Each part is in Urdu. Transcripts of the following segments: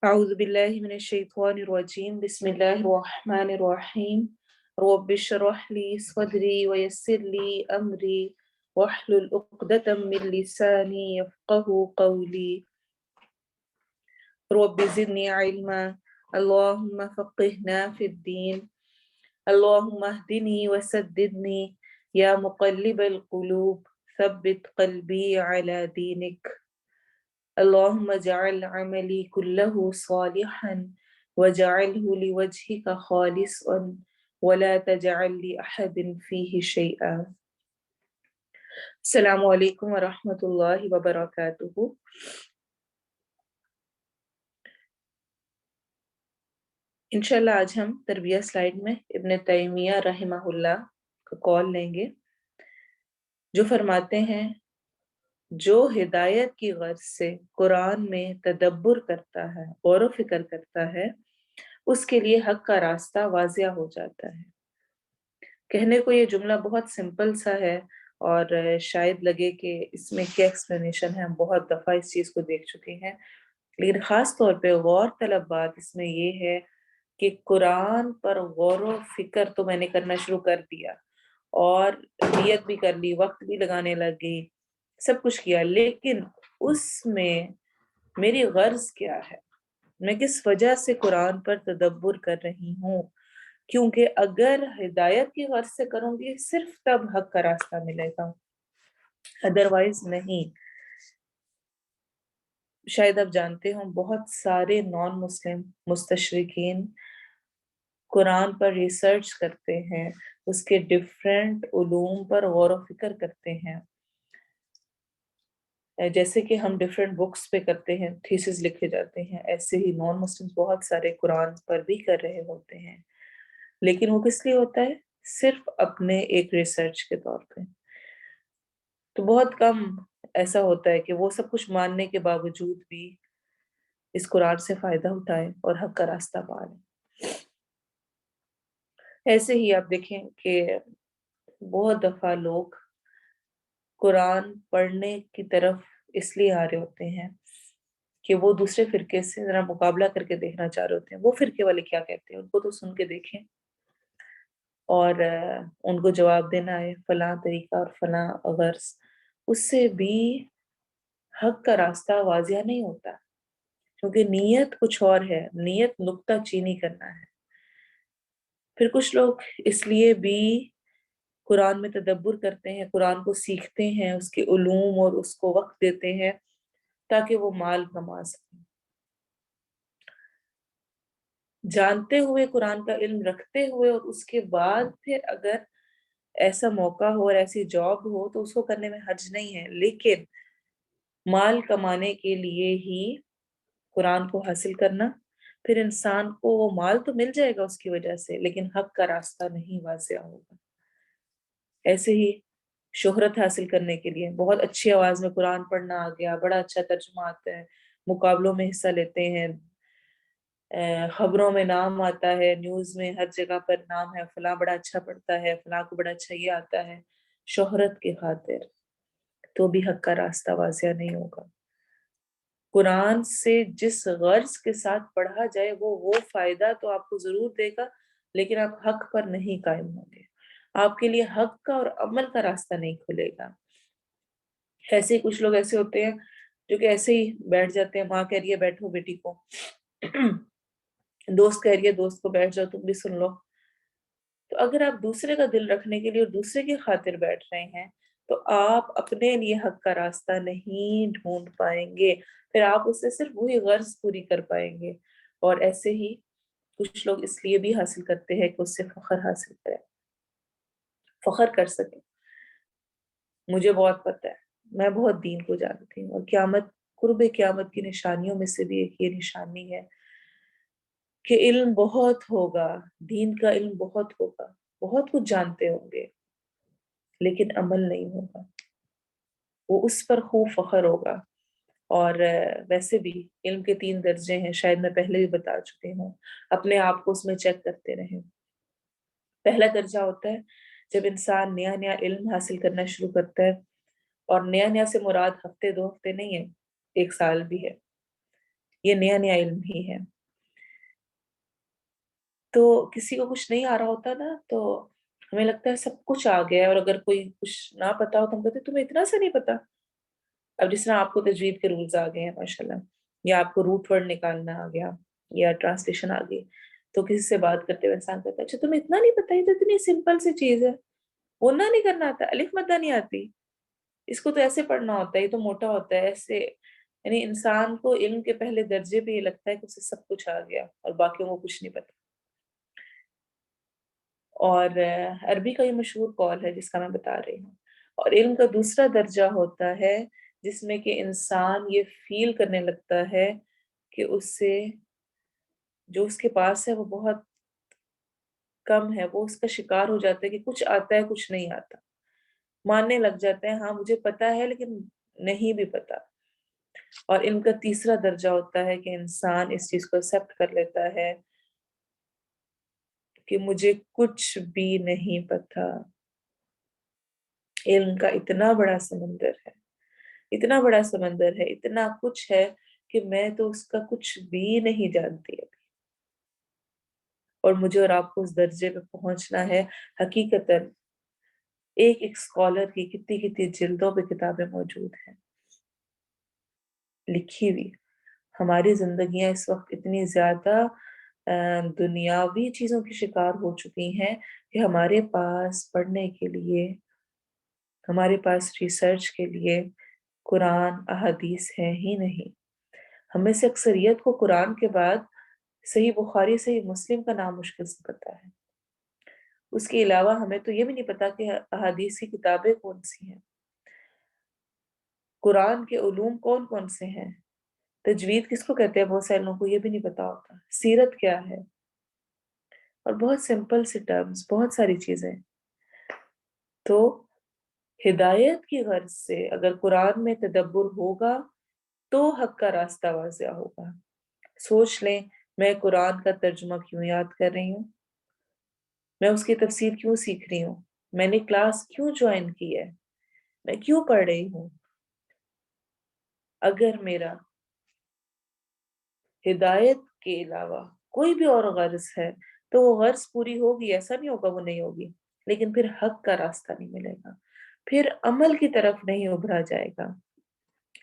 أعوذ بالله من الشيطان الرجيم بسم الله الرحمن الرحيم رب اشرح لي صدري ويسر لي أمري واحلل عقدة من لساني يفقه قولي رب زدني علما اللهم فقهنا في الدين اللهم اهدني وسددني يا مقلب القلوب ثبت قلبي على دينك اللهم اجعل عملي كله صالحا واجعله لوجهك خالصا ولا تجعل لأحد فيه شيئا. السلام علیکم ورحمۃ اللہ وبرکاتہ. انشاءاللہ آج ہم تربیہ سلائیڈ میں ابن تیمیہ رحمہ اللہ کا قول لیں گے جو فرماتے ہیں جو ہدایت کی غرض سے قرآن میں تدبر کرتا ہے، غور و فکر کرتا ہے، اس کے لیے حق کا راستہ واضح ہو جاتا ہے. کہنے کو یہ جملہ بہت سمپل سا ہے اور شاید لگے کہ اس میں کیا ایکسپلینیشن ہے، ہم بہت دفعہ اس چیز کو دیکھ چکے ہیں، لیکن خاص طور پہ غور طلب بات اس میں یہ ہے کہ قرآن پر غور و فکر تو میں نے کرنا شروع کر دیا اور نیت بھی کر لی، وقت بھی لگانے لگ گئی، سب کچھ کیا، لیکن اس میں میری غرض کیا ہے، میں کس وجہ سے قرآن پر تدبر کر رہی ہوں؟ کیونکہ اگر ہدایت کی غرض سے کروں گی صرف تب حق کا راستہ ملے گا، ادروائز نہیں. شاید آپ جانتے ہوں بہت سارے نان مسلم مستشرقین قرآن پر ریسرچ کرتے ہیں، اس کے ڈیفرنٹ علوم پر غور و فکر کرتے ہیں، جیسے کہ ہم ڈیفرنٹ بکس پہ کرتے ہیں، تھیسز لکھے جاتے ہیں، ایسے ہی نان مسلم بہت سارے قرآن پر بھی کر رہے ہوتے ہیں. لیکن وہ کس لیے ہوتا ہے؟ صرف اپنے ایک ریسرچ کے طور پہ. تو بہت کم ایسا ہوتا ہے کہ وہ سب کچھ ماننے کے باوجود بھی اس قرآن سے فائدہ اٹھائیں اور حق کا راستہ پا لیں. ایسے ہی آپ دیکھیں کہ بہت دفعہ لوگ قرآن پڑھنے کی طرف اس لیے آ رہے ہوتے ہیں کہ وہ دوسرے فرقے سے ذرا مقابلہ کر کے دیکھنا چاہ رہے ہوتے ہیں، وہ فرقے والے کیا کہتے ہیں ان کو تو سن کے دیکھیں اور ان کو جواب دینا ہے فلاں طریقہ اور فلاں غرض، اس سے بھی حق کا راستہ واضح نہیں ہوتا، کیونکہ نیت کچھ اور ہے، نیت نکتہ چینی کرنا ہے. پھر کچھ لوگ اس لیے بھی قرآن میں تدبر کرتے ہیں، قرآن کو سیکھتے ہیں، اس کے علوم اور اس کو وقت دیتے ہیں تاکہ وہ مال کما سکیں. جانتے ہوئے قرآن کا علم رکھتے ہوئے اور اس کے بعد پھر اگر ایسا موقع ہو اور ایسی جاب ہو تو اس کو کرنے میں حرج نہیں ہے، لیکن مال کمانے کے لیے ہی قرآن کو حاصل کرنا، پھر انسان کو وہ مال تو مل جائے گا اس کی وجہ سے، لیکن حق کا راستہ نہیں واضح ہوگا. ایسے ہی شہرت حاصل کرنے کے لیے بہت اچھی آواز میں قرآن پڑھنا آ گیا، بڑا اچھا ترجمہ آتا ہے، مقابلوں میں حصہ لیتے ہیں، خبروں میں نام آتا ہے، نیوز میں ہر جگہ پر نام ہے، فلاں بڑا اچھا پڑھتا ہے، فلاں کو بڑا اچھا یہ آتا ہے، شہرت کی خاطر، تو بھی حق کا راستہ واضح نہیں ہوگا. قرآن سے جس غرض کے ساتھ پڑھا جائے وہ فائدہ تو آپ کو ضرور دے گا، لیکن آپ حق پر نہیں قائم ہوں گے، آپ کے لیے حق کا اور عمل کا راستہ نہیں کھلے گا. ایسے ہی کچھ لوگ ایسے ہوتے ہیں جو کہ ایسے ہی بیٹھ جاتے ہیں، ماں کہہ رہی ہے بیٹھو بیٹی کو، دوست کہہ رہی ہے دوست کو بیٹھ جاؤ تم بھی سن لو. تو اگر آپ دوسرے کا دل رکھنے کے لیے اور دوسرے کی خاطر بیٹھ رہے ہیں تو آپ اپنے لیے حق کا راستہ نہیں ڈھونڈ پائیں گے، پھر آپ اس سے صرف وہی غرض پوری کر پائیں گے. اور ایسے ہی کچھ لوگ اس لیے بھی حاصل کرتے ہیں کہ اس سے فخر حاصل کریں، فخر کر سکیں. مجھے بہت پتہ ہے، میں بہت دین کو جانتی ہوں، اور قیامت، قرب قیامت کی نشانیوں میں سے بھی ایک یہ نشانی ہے کہ علم بہت ہوگا، دین کا علم بہت ہوگا، بہت کچھ جانتے ہوں گے، لیکن عمل نہیں ہوگا. وہ اس پر خوب فخر ہوگا. اور ویسے بھی علم کے 3 درجے ہیں، شاید میں پہلے بھی بتا چکی ہوں، اپنے آپ کو اس میں چیک کرتے رہیں. پہلا درجہ ہوتا ہے جب انسان نیا نیا علم حاصل کرنا شروع کرتا ہے، اور نیا نیا سے مراد ہفتے 2 ہفتے نہیں ہے، 1 سال بھی ہے. یہ نیا نیا علم ہی ہے. تو کسی کو کچھ نہیں آ رہا ہوتا نا تو ہمیں لگتا ہے سب کچھ آ گیا ہے، اور اگر کوئی کچھ نہ پتا ہو تو ہم کہتے ہیں تمہیں اتنا سا نہیں پتا. اب جس طرح آپ کو تجوید کے رولز آ گئے ہیں ماشاءاللہ، یا آپ کو روٹ ورڈ نکالنا آ گیا یا ٹرانسلیشن آ گئی، تو کسی سے بات کرتے ہوئے انسان کہتا ہے اچھا تمہیں اتنا نہیں پتا، یہ تو اتنی سمپل سی چیز ہے، بولنا نہیں کرنا آتا، الف مدہ نہیں آتی، اس کو تو ایسے پڑھنا ہوتا ہے، یہ تو موٹا ہوتا ہے ایسے. یعنی انسان کو علم کے پہلے درجے پہ یہ لگتا ہے کہ اسے سب کچھ آ گیا اور باقیوں کو کچھ نہیں پتا. اور عربی کا یہ مشہور قول ہے جس کا میں بتا رہی ہوں. اور علم کا دوسرا درجہ ہوتا ہے جس میں کہ انسان یہ فیل کرنے لگتا ہے کہ اس سے جو اس کے پاس ہے وہ بہت کم ہے، وہ اس کا شکار ہو جاتا ہے کہ کچھ آتا ہے کچھ نہیں آتا، ماننے لگ جاتے ہیں ہاں مجھے پتا ہے لیکن نہیں بھی پتا. اور علم کا تیسرا درجہ ہوتا ہے کہ انسان اس چیز کو ایکسیپٹ کر لیتا ہے کہ مجھے کچھ بھی نہیں پتا. علم کا اتنا بڑا سمندر ہے، اتنا بڑا سمندر ہے، اتنا کچھ ہے کہ میں تو اس کا کچھ بھی نہیں جانتی ابھی. اور مجھے اور آپ کو اس درجے پہ پہنچنا ہے. حقیقتاً ایک ایک اسکالر کی کتنی کتنی جلدوں پہ کتابیں موجود ہیں لکھی ہوئی. ہماری زندگیاں اس وقت اتنی زیادہ دنیاوی چیزوں کی شکار ہو چکی ہیں کہ ہمارے پاس پڑھنے کے لیے، ہمارے پاس ریسرچ کے لیے قرآن احادیث ہے ہی نہیں. ہمیں سے اکثریت کو قرآن کے بعد صحیح بخاری صحیح مسلم کا نام مشکل سے پتا ہے. اس کے علاوہ ہمیں تو یہ بھی نہیں پتا کہ احادیث کی کتابیں کون سی ہیں، قرآن کے علوم کون کون سے ہیں، تجوید کس کو کہتے ہیں، بہت سارے لوگوں کو یہ بھی نہیں پتا ہوتا، سیرت کیا ہے، اور بہت سمپل سی ٹرمز، بہت ساری چیزیں. تو ہدایت کی غرض سے اگر قرآن میں تدبر ہوگا تو حق کا راستہ واضح ہوگا. سوچ لیں میں قرآن کا ترجمہ کیوں یاد کر رہی ہوں، میں اس کی تفسیر کیوں سیکھ رہی ہوں، میں نے کلاس کیوں جوائن کی ہے، میں کیوں پڑھ رہی ہوں. اگر میرا ہدایت کے علاوہ کوئی بھی اور غرض ہے تو وہ غرض پوری ہوگی، ایسا نہیں ہوگا وہ نہیں ہوگی، لیکن پھر حق کا راستہ نہیں ملے گا، پھر عمل کی طرف نہیں ابھرا جائے گا،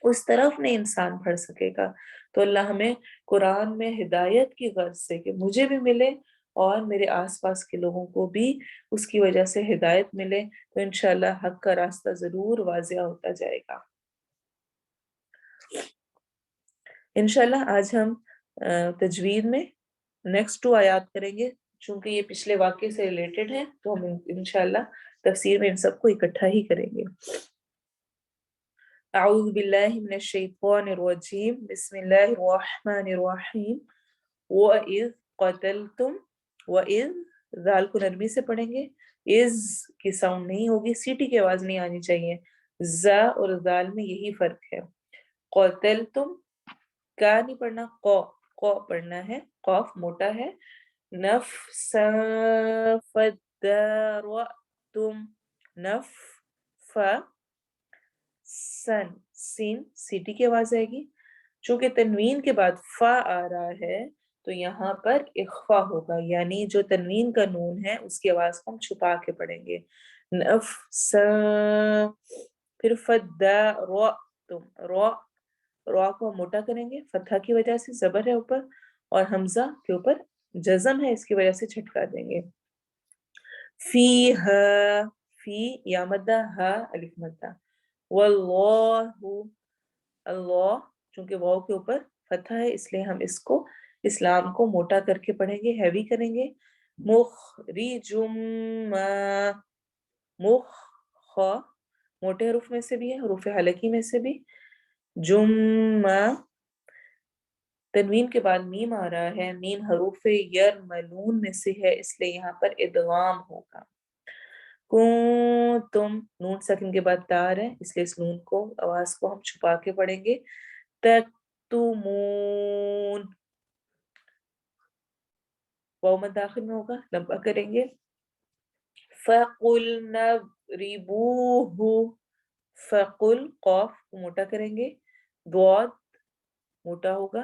اس طرف نہیں انسان بڑھ سکے گا. تو اللہ ہمیں قرآن میں ہدایت کی غرض سے کہ مجھے بھی ملے اور میرے آس پاس کے لوگوں کو بھی اس کی وجہ سے ہدایت ملے، تو انشاءاللہ حق کا راستہ ضرور واضح ہوتا جائے گا. انشاءاللہ آج ہم تجوید میں نیکسٹ 2 آیات کریں گے. چونکہ یہ پچھلے واقعے سے ریلیٹڈ ہے تو ہم انشاءاللہ تفسیر میں ان سب کو اکٹھا ہی کریں گے. اعوذ باللہ من الشیطان الرجیم، بسم اللہ الرحمن الرحیم. وَإِذْ قَتَلْتُمْ، وَإِذْ ذال کو نرمی سے پڑھیں گے، از کی ساؤنڈ نہیں ہوگی، سیٹی کی آواز نہیں آنی چاہیے. ز اور ذال میں یہی فرق ہے. قتلتم کا نہیں پڑھنا، قو پڑھنا ہے، قاف موٹا ہے. نفسا فدارتم، نف فا سن، سین سیٹی کی آواز آئے گی. چونکہ تنوین کے بعد فا آ رہا ہے تو یہاں پر اخفا ہوگا، یعنی جو تنوین کا نون ہے اس کی آواز کو ہم چھپا کے پڑھیں گے. نفسا، پھر فدارتم، را کو ہم موٹا کریں گے، فتحہ کی وجہ سے زبر ہے اوپر، اور حمزہ کے اوپر جزم ہے اس کی وجہ سے جھٹکا دیں گے. فی ہا، فی یا مدہ، ہا الف مدہ. واللہ، اللہ چونکہ واو کے اوپر فتحہ ہے اس لیے ہم اس کو اسلام کو موٹا کر کے پڑھیں گے، ہیوی کریں گے. مخرجم ما، مخ خا موٹے حروف میں سے بھی ہے، حروف حلقی میں سے بھی. جمع، تنوین کے بعد میم آ رہا ہے، میم حروف یرملون میں سے ہے اس لیے یہاں پر ادغام ہوگا. کنتم، نون سکن کے بعد تار ہے اس لیے اس نون کو آواز کو ہم چھپا کے پڑھیں گے. تکتمون، واو مد داخل میں ہوگا، لمبا کریں گے. فَقُلْنَا اضْرِبُوهُ، فقل قاف کو موٹا کریں گے، ضاد موٹا ہوگا،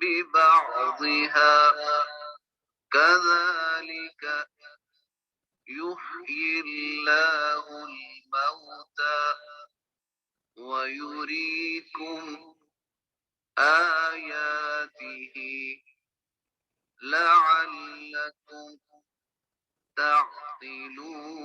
بِبَعْضِهَا كَذَلِكَ يُحْيِي اللَّهُ الْمَوْتَى وَيُرِيكُمْ آيَاتِهِ لَعَلَّكُمْ تعقلون।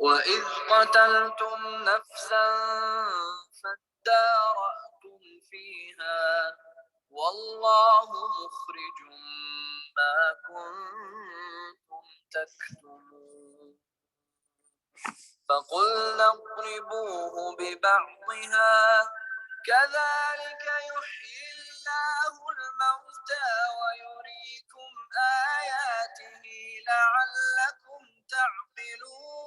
وإذ قتلتم نفسا فادارأتم فيها والله مخرج ما كنتم تكتمون فقلنا اضربوه ببعضها كذلك يحيي الله الموتى ويريكم آياته لعلكم تعقلون.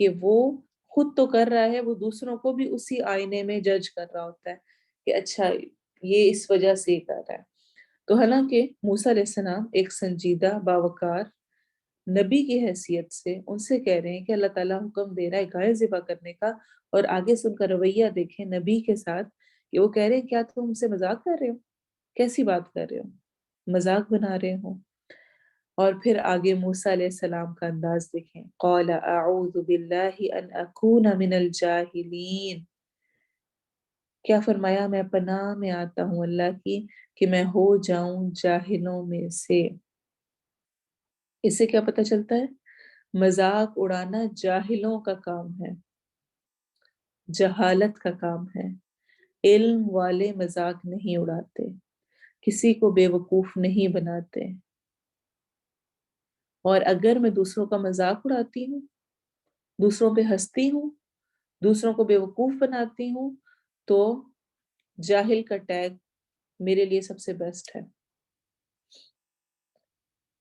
کہ وہ خود تو کر رہا ہے، وہ دوسروں کو بھی اسی آئینے میں جج کر رہا ہوتا ہے کہ اچھا یہ اس وجہ سے کر رہا ہے۔ تو حالانکہ موسیٰ علیہ السلام ایک سنجیدہ باوقار نبی کی حیثیت سے ان سے کہہ رہے ہیں کہ اللہ تعالیٰ حکم دے رہا ہے گائے ذبح کرنے کا، اور آگے سے ان کا رویہ دیکھیں نبی کے ساتھ کہ وہ کہہ رہے ہیں کیا تم ہم سے مذاق کر رہے ہو، کیسی بات کر رہے ہو، مذاق بنا رہے ہو۔ اور پھر آگے موسیٰ علیہ السلام کا انداز دیکھیں، قال اعوذ باللہ ان اکون من الجاہلین، کیا فرمایا میں پناہ میں آتا ہوں اللہ کی کہ میں ہو جاؤں جاہلوں میں سے۔ اس سے کیا پتہ چلتا ہے؟ مذاق اڑانا جاہلوں کا کام ہے، جہالت کا کام ہے۔ علم والے مذاق نہیں اڑاتے، کسی کو بے وقوف نہیں بناتے۔ اور اگر میں دوسروں کا مذاق اڑاتی ہوں، دوسروں پہ ہنستی ہوں، دوسروں کو بے وقوف بناتی ہوں، تو جاہل کا ٹیگ میرے لیے سب سے بیسٹ ہے،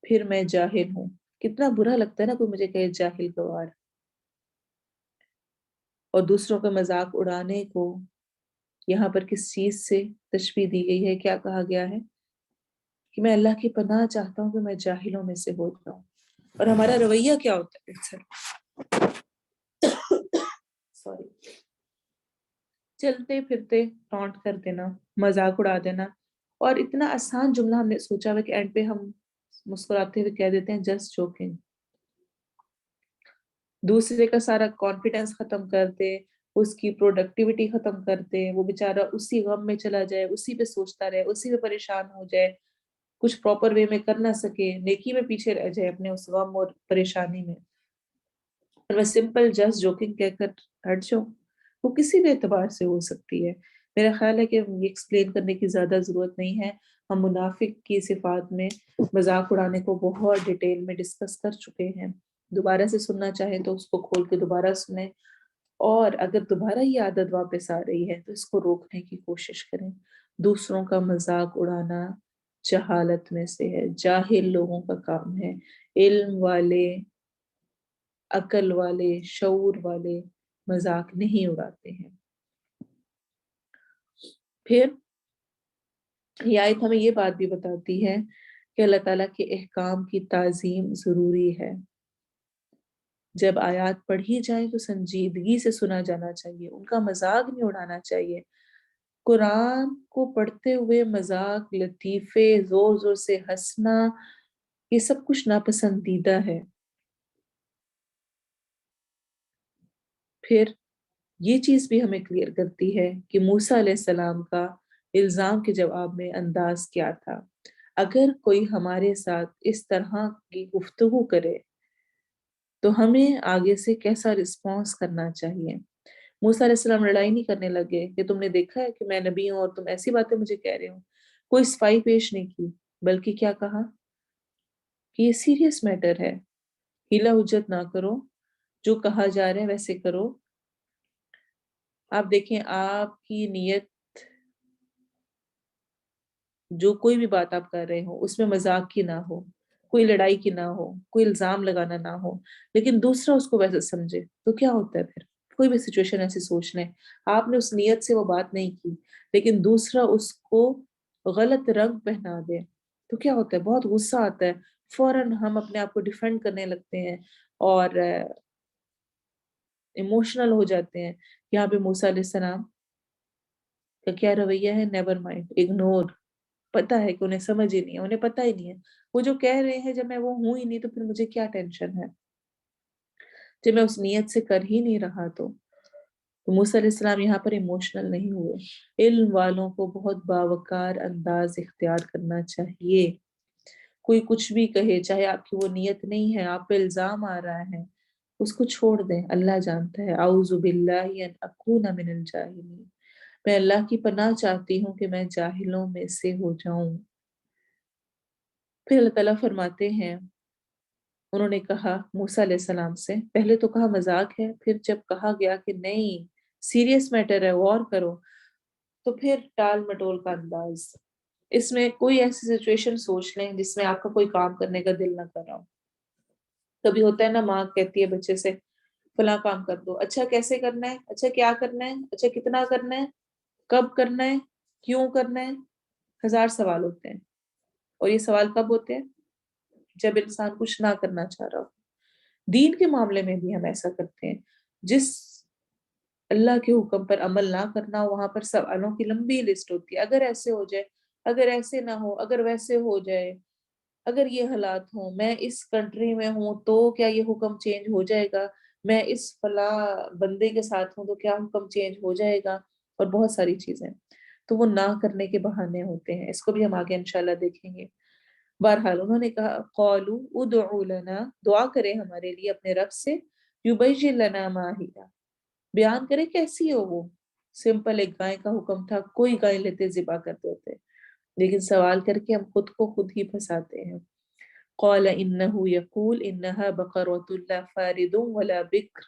پھر میں جاہل ہوں۔ کتنا برا لگتا ہے نا کوئی مجھے کہے جاہل گوار۔ اور دوسروں کا مذاق اڑانے کو یہاں پر کس چیز سے تشبیہ دی گئی ہے، کیا کہا گیا ہے؟ کہ میں اللہ کی پناہ چاہتا ہوں کہ میں جاہلوں میں سے ہو جاؤں۔ اور ہمارا رویہ کیا ہوتا ہے اکثر؟ سوری، چلتے پھرتے ٹونٹ کر دینا، مذاق اڑا دینا، اور اتنا آسان جملہ ہم نے سوچا ہوا کہ اینڈ پہ ہم مسکراتے ہوئے کہہ دیتے ہیں جسٹ جوکنگ۔ دوسرے کا سارا کانفیڈنس ختم کرتے، اس کی پروڈکٹیوٹی ختم کرتے، وہ بیچارہ اسی غم میں چلا جائے، اسی پہ سوچتا رہے، اسی پہ پریشان ہو جائے، کچھ پراپر وے میں کر نہ سکے، نیکی میں پیچھے رہ جائے اپنے اس غم اور پریشانی میں، اور میں سمپل جسٹ جوکنگ کہہ کر ہٹ جاؤں۔ وہ کسی بھی اعتبار سے ہو سکتی ہے۔ میرا خیال ہے کہ یہ ایکسپلین کرنے کی زیادہ ضرورت نہیں ہے، ہم منافق کی صفات میں مذاق اڑانے کو بہت ڈیٹیل میں ڈسکس کر چکے ہیں۔ دوبارہ سے سننا چاہیں تو اس کو کھول کے دوبارہ سنیں، اور اگر دوبارہ یہ عادت واپس آ رہی ہے تو اس کو روکنے کی کوشش کریں۔ دوسروں کا مذاق اڑانا جہالت میں سے ہے، جاہل لوگوں کا کام ہے۔ علم والے، عقل والے، شعور والے مذاق نہیں اڑاتے ہیں۔ پھر یہ آیت ہمیں یہ بات بھی بتاتی ہے کہ اللہ تعالیٰ کے احکام کی تعظیم ضروری ہے۔ جب آیات پڑھی جائیں تو سنجیدگی سے سنا جانا چاہیے، ان کا مذاق نہیں اڑانا چاہیے۔ قرآن کو پڑھتے ہوئے مذاق، لطیفے، زور زور سے ہنسنا، یہ سب کچھ ناپسندیدہ ہے۔ پھر یہ چیز بھی ہمیں کلیئر کرتی ہے کہ موسیٰ علیہ السلام کا الزام کے جواب میں انداز کیا تھا۔ اگر کوئی ہمارے ساتھ اس طرح کی گفتگو کرے تو ہمیں آگے سے کیسا رسپانس کرنا چاہیے۔ موسیٰ علیہ السلام لڑائی نہیں کرنے لگے کہ تم نے دیکھا ہے کہ میں نبی ہوں اور تم ایسی باتیں مجھے کہہ رہے ہو، کوئی صفائی پیش نہیں کی، بلکہ کیا کہا کہ یہ سیریس میٹر ہے، ہیلا حجت نہ کرو، جو کہا جا رہا ہے ویسے کرو۔ آپ دیکھیں آپ کی نیت، جو کوئی بھی بات آپ کر رہے ہو اس میں مذاق کی نہ ہو، کوئی لڑائی کی نہ ہو، کوئی الزام لگانا نہ ہو، لیکن دوسرا اس کو ویسے سمجھے تو کیا ہوتا ہے؟ پھر کوئی بھی سچویشن ایسی سوچ لیں، آپ نے اس نیت سے وہ بات نہیں کی لیکن دوسرا اس کو غلط رنگ پہنا دے تو کیا ہوتا ہے؟ بہت غصہ آتا ہے، فوراً ہم اپنے آپ کو ڈیفینڈ کرنے لگتے ہیں اور ایموشنل ہو جاتے ہیں۔ یہاں پہ موسیٰ علیہ السلام کا کیا رویہ ہے؟ Never mind, ignore. پتا ہے کہ انہیں سمجھ ہی نہیں ہے، انہیں پتا ہی نہیں ہے، وہ جو کہہ رہے ہیں جب میں وہ ہوں ہی نہیں تو پھر مجھے کیا ٹینشن ہے، جب میں اس نیت سے کر ہی نہیں رہا تو موسیٰ علیہ السلام یہاں پر ایموشنل نہیں ہوئے۔ علم والوں کو بہت باوقار انداز اختیار کرنا چاہیے۔ کوئی کچھ بھی کہے، چاہے آپ کی وہ نیت نہیں ہے، آپ پہ الزام آ رہا ہے، اس کو چھوڑ دیں، اللہ جانتا ہے۔ اعوذ باللہ ان اکون من الجاہلین، میں اللہ کی پناہ چاہتی ہوں کہ میں جاہلوں میں سے ہو جاؤں۔ پھر اللہ تعالیٰ فرماتے ہیں، انہوں نے کہا موسیٰ علیہ السلام سے، پہلے تو کہا مذاق ہے، پھر جب کہا گیا کہ نہیں سیریس میٹر ہے، غور کرو، تو پھر ٹال مٹول کا انداز۔ اس میں کوئی ایسی سچویشن سوچ لیں جس میں آپ کا کوئی کام کرنے کا دل نہ کر رہا ہو۔ کبھی ہوتا ہے نا، ماں کہتی ہے بچے سے فلاں کام کر دو. اچھا کیسے کرنا ہے, اچھا کیا کرنا ہے, اچھا کتنا کرنا ہے, کب کرنا ہے, کیوں کرنا ہے, 1000 سوال ہوتے ہیں. اور یہ سوال کب ہوتے ہیں؟ جب انسان کچھ نہ کرنا چاہ رہا ہو. دین کے معاملے میں بھی ہم ایسا کرتے ہیں. جس اللہ کے حکم پر عمل نہ کرنا, وہاں پر سوالوں کی لمبی لسٹ ہوتی ہے. اگر ایسے ہو جائے, اگر ایسے نہ ہو, اگر ویسے ہو جائے, اگر یہ حالات ہوں, میں اس کنٹری میں ہوں تو کیا یہ حکم چینج ہو جائے گا, میں اس فلاں بندے کے ساتھ ہوں تو کیا حکم چینج ہو جائے گا, اور بہت ساری چیزیں. تو وہ نہ کرنے کے بہانے ہوتے ہیں. اس کو بھی ہم آگے انشاءاللہ دیکھیں گے. بہرحال انہوں نے کہا قالوا ادعوا لنا, دعا کرے ہمارے لیے اپنے رب سے, یبین لنا ما ہی, بیان کرے کیسی ہو وہ. سمپل ایک گائے کا حکم تھا, کوئی گائے لیتے ذبح کرتے ہوتے, لیکن سوال کر کے ہم خود کو خود ہی پھنساتے ہیں. قال انه يقول انها بقرة لا فارض ولا بکر,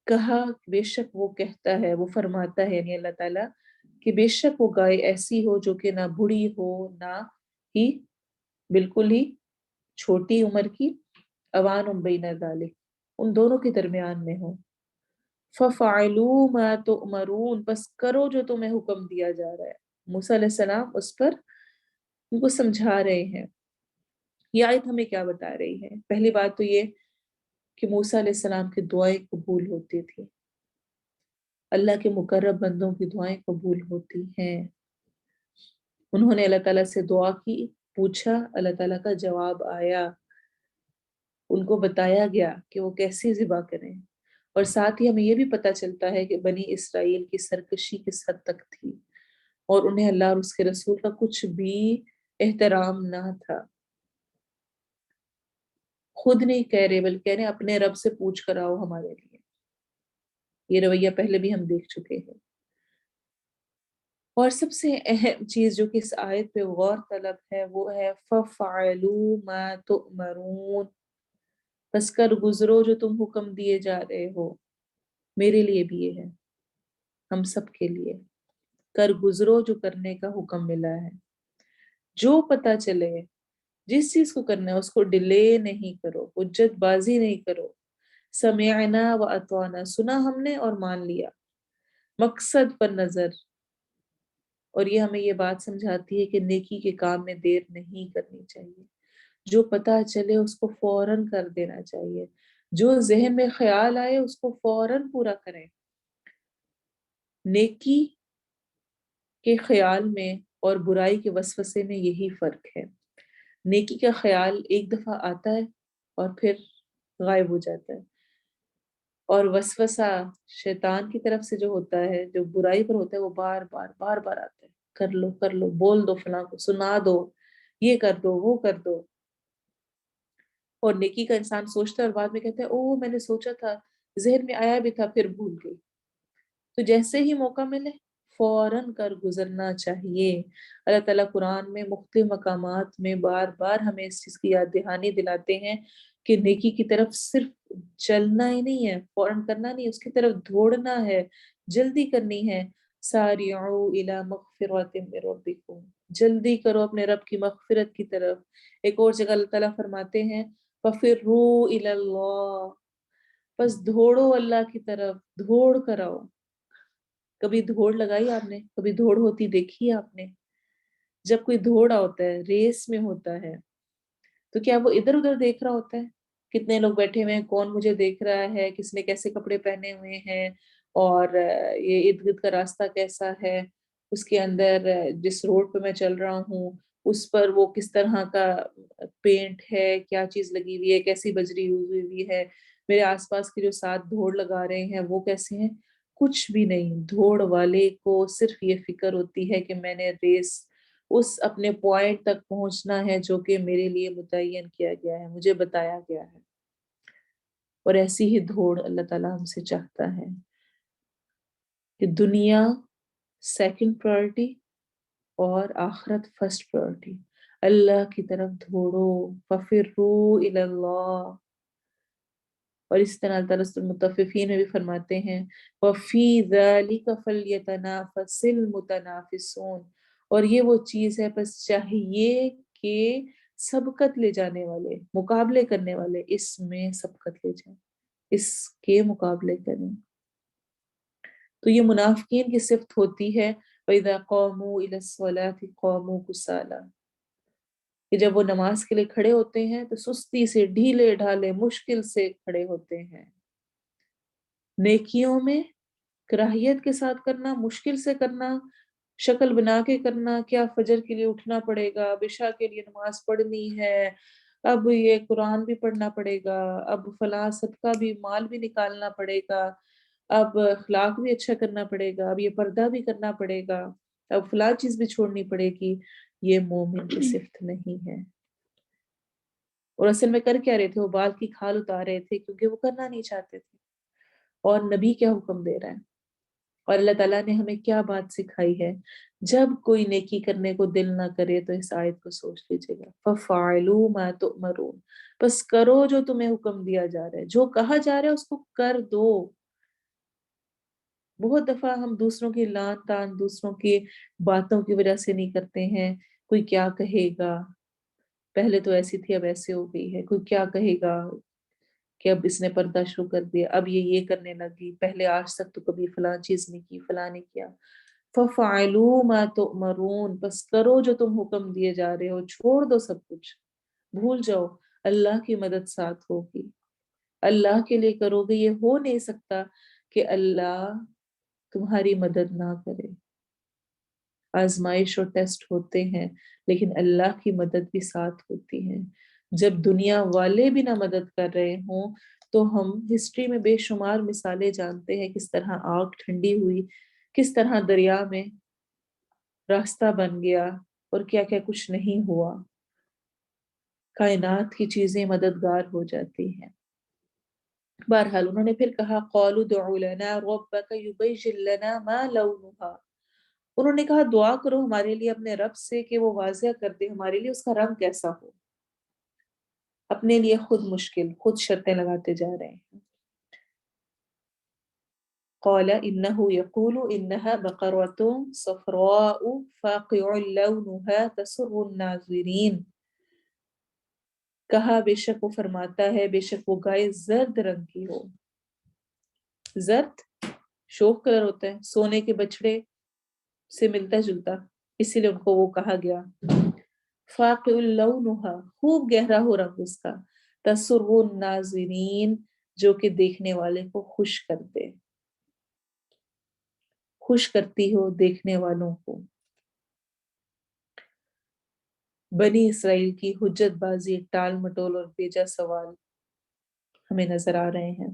کہا بے شک وہ کہتا ہے, وہ فرماتا ہے یعنی اللہ تعالیٰ, کہ بے شک وہ گائے ایسی ہو جو کہ نہ بڑھی ہو نہ ہی بالکل ہی چھوٹی عمر کی, اوان بین ذالک, ان دونوں کے درمیان میں ہو. فَفَعَلُوا مَا تُؤْمَرُونَ, بس کرو جو تمہیں حکم دیا جا رہا ہے. موسیٰ علیہ السلام اس پر ان کو سمجھا رہے ہیں. یہ آیت ہمیں کیا بتا رہی ہے؟ پہلی بات تو یہ کہ موسیٰ علیہ السلام کی دعائیں قبول ہوتی تھی. اللہ کے مقرب بندوں کی دعائیں قبول ہوتی ہیں. انہوں نے اللہ تعالیٰ سے دعا کی, پوچھا, اللہ تعالیٰ کا جواب آیا, ان کو بتایا گیا کہ وہ کیسے ذبح کریں. اور ساتھ ہی ہمیں یہ بھی پتہ چلتا ہے کہ بنی اسرائیل کی سرکشی کس حد تک تھی, اور انہیں اللہ اور اس کے رسول کا کچھ بھی احترام نہ تھا. خود نہیں کہہ رہے بلکہ کہہ رہے اپنے رب سے پوچھ کر آؤ ہمارے لیے. یہ رویہ پہلے بھی ہم دیکھ چکے ہیں. اور سب سے اہم چیز جو کہ اس آیت پہ غور طلب ہے وہ ہے فَفَعَلُوا مَا تُؤْمَرُونَ, بس کر گزرو جو تم حکم دیے جا رہے ہو. میرے لیے بھی یہ ہے, ہم سب کے لیے. کر گزرو جو کرنے کا حکم ملا ہے. جو پتہ چلے, جس چیز کو کرنا ہے اس کو ڈیلے نہیں کرو, حجت بازی نہیں کرو. سمعنا و اطعنا, سنا ہم نے اور مان لیا. مقصد پر نظر. اور یہ ہمیں یہ بات سمجھاتی ہے کہ نیکی کے کام میں دیر نہیں کرنی چاہیے. جو پتہ چلے اس کو فوراً کر دینا چاہیے. جو ذہن میں خیال آئے اس کو فوراً پورا کریں. نیکی کے خیال میں اور برائی کے وسوسے میں یہی فرق ہے. نیکی کا خیال ایک دفعہ آتا ہے اور پھر غائب ہو جاتا ہے, اور وسوسہ شیطان کی طرف سے جو ہوتا ہے, جو برائی پر ہوتا ہے, وہ بار بار آتا ہے. کر لو, بول دو فلاں کو, سنا دو, یہ کر دو, وہ کر دو. اور نیکی کا انسان سوچتا ہے اور بعد میں کہتا ہے اوہ میں نے سوچا تھا, ذہن میں آیا بھی تھا, پھر بھول گئی. تو جیسے ہی موقع ملے فوراً کر گزرنا چاہیے. اللہ تعالیٰ قرآن میں مختلف مقامات میں بار بار ہمیں اس چیز کی یاد دہانی دلاتے ہیں کہ نیکی کی طرف صرف چلنا ہی نہیں ہے, فوراً کرنا نہیں, اس کی طرف دوڑنا ہے, جلدی کرنی ہے. سارعوا الی مغفرۃ من ربکم, جلدی کرو اپنے رب کی مغفرت کی طرف. ایک اور جگہ اللہ تعالیٰ فرماتے ہیں فَفِرُّوا الی اللہ, بس دوڑو اللہ کی طرف, دوڑ کر آؤ. کبھی دوڑ لگائی آپ نے, کبھی دوڑ ہوتی دیکھی آپ نے؟ جب کوئی دوڑا ہوتا ہے, ریس میں ہوتا ہے, تو کیا وہ ادھر ادھر دیکھ رہا ہوتا ہے کتنے لوگ بیٹھے ہوئے ہیں, کون مجھے دیکھ رہا ہے, کس نے کیسے کپڑے پہنے ہوئے ہیں, اور یہ ارد گرد کا راستہ کیسا ہے, اس کے اندر جس روڈ پہ میں چل رہا ہوں اس پر وہ کس طرح کا پینٹ ہے, کیا چیز لگی ہوئی ہے, کیسی بجری ہوئی ہے, میرے آس پاس کے جو ساتھ دوڑ لگا رہے ہیں وہ کیسے ہیں. کچھ بھی نہیں. دوڑ والے کو صرف یہ فکر ہوتی ہے کہ میں نے ریس اس اپنے پوائنٹ تک پہنچنا ہے جو کہ میرے لیے متعین کیا گیا ہے, مجھے بتایا گیا ہے. اور ایسی ہی دوڑ اللہ تعالیٰ ہم سے چاہتا ہے کہ دنیا سیکنڈ پرائرٹی اور آخرت فرسٹ پرائرٹی. اللہ کی طرف دوڑو, فَفِرُّوا إِلَى اللَّهِ. اور اس طرح اللہ المطففین میں بھی فرماتے ہیں وَفِي ذَلِكَ فَلْيَتَنَافَسِ الْمُتَنَافِسُونَ, اور یہ وہ چیز ہے بس چاہیے کہ سبقت لے جانے والے, مقابلے کرنے والے اس میں سبقت لے جائیں. اس کے مقابلے کریں. تو یہ منافقین کی صفت ہوتی ہے وَإِذَا قَامُوا إِلَى الصَّلَاةِ قَامُوا كُسَالَىٰ، کہ جب وہ نماز کے لیے کھڑے ہوتے ہیں تو سستی سے، ڈھیلے ڈھالے، مشکل سے کھڑے ہوتے ہیں. نیکیوں میں کراہیت کے ساتھ کرنا، مشکل سے کرنا، شکل بنا کے کرنا، کیا فجر کے لیے اٹھنا پڑے گا، عشاء کے لیے نماز پڑھنی ہے، اب یہ قرآن بھی پڑھنا پڑے گا، اب فلاں صدقہ بھی، مال بھی نکالنا پڑے گا، اب اخلاق بھی اچھا کرنا پڑے گا، اب یہ پردہ بھی کرنا پڑے گا، اب فلاں چیز بھی چھوڑنی پڑے گی. یہ مومن کی صفت نہیں ہے. اور اصل میں کر کیا رہے تھے؟ وہ بال کی کھال اتار رہے تھے کیونکہ وہ کرنا نہیں چاہتے تھے. اور نبی کیا حکم دے رہا ہے اور اللہ تعالیٰ نے ہمیں کیا بات سکھائی ہے؟ جب کوئی نیکی کرنے کو دل نہ کرے تو اس آیت کو سوچ لیجیے گا. فَفَعَلُوا مَا تُؤْمَرُونَ، بس کرو جو تمہیں حکم دیا جا رہا ہے، جو کہا جا رہا ہے اس کو کر دو. بہت دفعہ ہم دوسروں کی لان تان، دوسروں کی باتوں کی وجہ سے نہیں کرتے ہیں. کوئی کیا کہے گا، پہلے تو ایسی تھی اب ایسے ہو گئی ہے، کوئی کیا کہے گا کہ اب اس نے پردہ شروع کر دیا، اب یہ کرنے لگی، پہلے آج تک تو کبھی فلاں چیز نہیں کی، فلاں نہیں کیا. فَفَعَلُوا مَا تُؤْمَرُونَ، بس کرو جو تم حکم دیے جا رہے ہو، چھوڑ دو سب کچھ، بھول جاؤ. اللہ کی مدد ساتھ ہوگی، اللہ کے لیے کرو گے. یہ ہو نہیں سکتا کہ اللہ تمہاری مدد نہ کرے. آزمائش اور ٹیسٹ ہوتے ہیں لیکن اللہ کی مدد بھی ساتھ ہوتی ہے. جب دنیا والے بھی نہ مدد کر رہے ہوں تو ہم ہسٹری میں بے شمار مثالیں جانتے ہیں کس طرح آگ ٹھنڈی ہوئی، کس طرح دریا میں راستہ بن گیا اور کیا کیا کچھ نہیں ہوا. کائنات کی چیزیں مددگار ہو جاتی ہیں. بہرحال انہوں نے پھر کہا قالوا ادع لنا ربك يبين لنا ما لونها، انہوں نے کہا دعا کرو ہمارے لیے اپنے رب سے کہ وہ واضح کر دے ہمارے لیے اس کا رنگ کیسا ہو. اپنے لیے خود مشکل، خود شرطیں لگاتے جا رہے ہیں. قال انه يقول انها بقرة صفراء فاقع لونها تسر الناظرين، کہا بے شک وہ فرماتا ہے بے شک وہ گائے زرد رنگ کی ہو. زرد شوخ کلر ہوتا ہے، سونے کے بچڑے سے ملتا جلتا، اسی لیے ان کو وہ کہا گیا. فاقع لونها، خوب گہرا ہو رنگ اس کا. تسر الناظرین، جو کہ دیکھنے والے کو خوش کرتے، خوش کرتی ہو دیکھنے والوں کو. بنی اسرائیل کی حجت بازی، ٹال مٹول اور بیجا سوال ہمیں نظر آ رہے ہیں.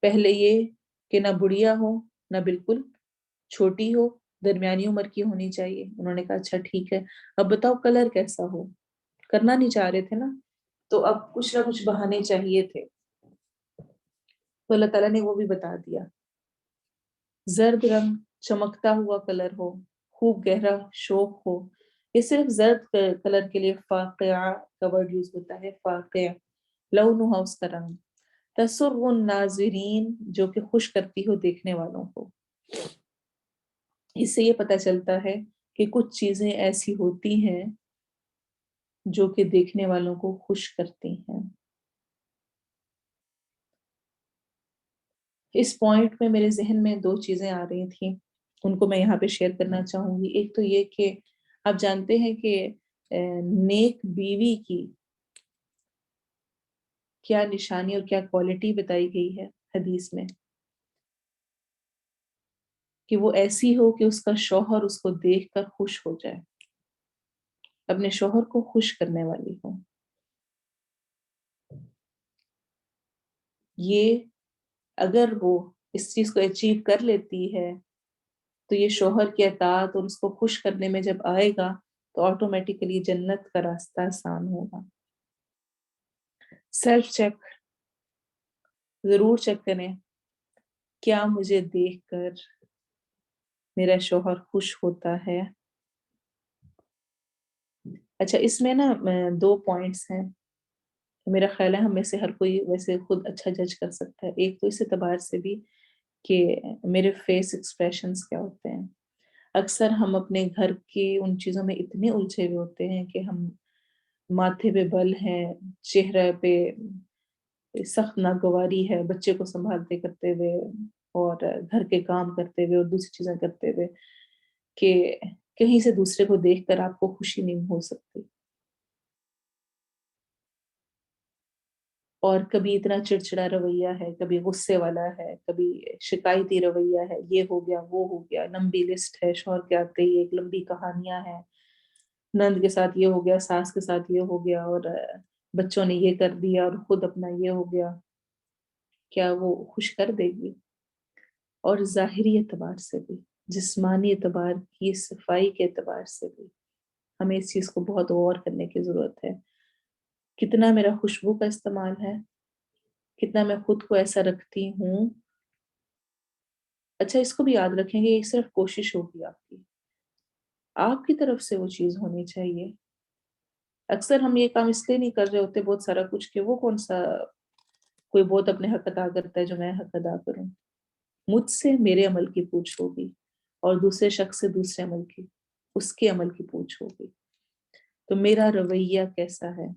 پہلے یہ کہ نہ بڑھیا ہو نہ بالکل چھوٹی ہو، درمیانی عمر کی ہونی چاہیے. انہوں نے کہا اچھا ٹھیک ہے، اب بتاؤ کلر کیسا ہو. کرنا نہیں چاہ رہے تھے نا، تو اب کچھ نہ کچھ بہانے چاہیے تھے. تو اللہ تعالیٰ نے وہ بھی بتا دیا. زرد رنگ، چمکتا ہوا کلر ہو، خوب گہرا شوق ہو. یہ صرف زرد کلر کے لیے فاقعہ کا ورڈ یوز ہوتا ہے. فاقع لونھا، اس کا رنگ. تسر الناظرین، جو کہ خوش کرتی ہو دیکھنے والوں کو. اس سے یہ پتہ چلتا ہے کہ کچھ چیزیں ایسی ہوتی ہیں جو کہ دیکھنے والوں کو خوش کرتی ہیں. اس پوائنٹ میں میرے ذہن میں دو چیزیں آ رہی تھیں، ان کو میں یہاں پہ شیئر کرنا چاہوں گی. ایک تو یہ کہ آپ جانتے ہیں کہ نیک بیوی کی کیا نشانی اور کیا کوالٹی بتائی گئی ہے حدیث میں، کہ وہ ایسی ہو کہ اس کا شوہر اس کو دیکھ کر خوش ہو جائے، اپنے شوہر کو خوش کرنے والی ہو. یہ اگر وہ اس چیز کو اچیو کر لیتی ہے تو یہ شوہر کی اطاعت اور اس کو خوش کرنے میں جب آئے گا تو آٹومیٹیکلی جنت کا راستہ آسان ہوگا. سیلف چیک ضرور چیک کریں، کیا مجھے دیکھ کر میرا شوہر خوش ہوتا ہے. اچھا اس میں نا دو پوائنٹس ہیں، میرا خیال ہے ہم میں سے ہر کوئی ویسے خود اچھا جج کر سکتا ہے. ایک تو اس اعتبار سے بھی کہ میرے فیس ایکسپریشنز کیا ہوتے ہیں. اکثر ہم اپنے گھر کی ان چیزوں میں اتنے الجھے ہوئے ہوتے ہیں کہ ہم ماتھے پہ بل ہیں، چہرے پہ سخت ناگواری ہے بچے کو سنبھالتے کرتے ہوئے اور گھر کے کام کرتے ہوئے اور دوسری چیزیں کرتے ہوئے، کہ کہیں سے دوسرے کو دیکھ کر آپ کو خوشی نہیں ہو سکتی. اور کبھی اتنا چڑچڑا رویہ ہے، کبھی غصے والا ہے، کبھی شکایتی رویہ ہے، یہ ہو گیا وہ ہو گیا، لمبی لسٹ ہے، شوہر کے آتے ہی ایک لمبی کہانیاں ہیں، نند کے ساتھ یہ ہو گیا، ساس کے ساتھ یہ ہو گیا، اور بچوں نے یہ کر دیا اور خود اپنا یہ ہو گیا. کیا وہ خوش کر دے گی؟ اور ظاہری اعتبار سے بھی، جسمانی اعتبار کی صفائی کے اعتبار سے بھی ہمیں اس چیز کو بہت غور کرنے کی ضرورت ہے. کتنا میرا خوشبو کا استعمال ہے، کتنا میں خود کو ایسا رکھتی ہوں. اچھا، اس کو بھی یاد رکھیں گے، یہ صرف کوشش ہوگی آپ کی طرف سے وہ چیز ہونی چاہیے. اکثر ہم یہ کام اس لیے نہیں کر رہے ہوتے بہت سارا کچھ، کہ وہ کون سا کوئی بہت اپنے حق ادا کرتا ہے جو میں حق ادا کروں. مجھ سے میرے عمل کی پوچھ ہوگی، اور دوسرے شخص سے دوسرے عمل کی، اس کے عمل کی پوچھ ہوگی. تو میرا رویہ کیسا ہے؟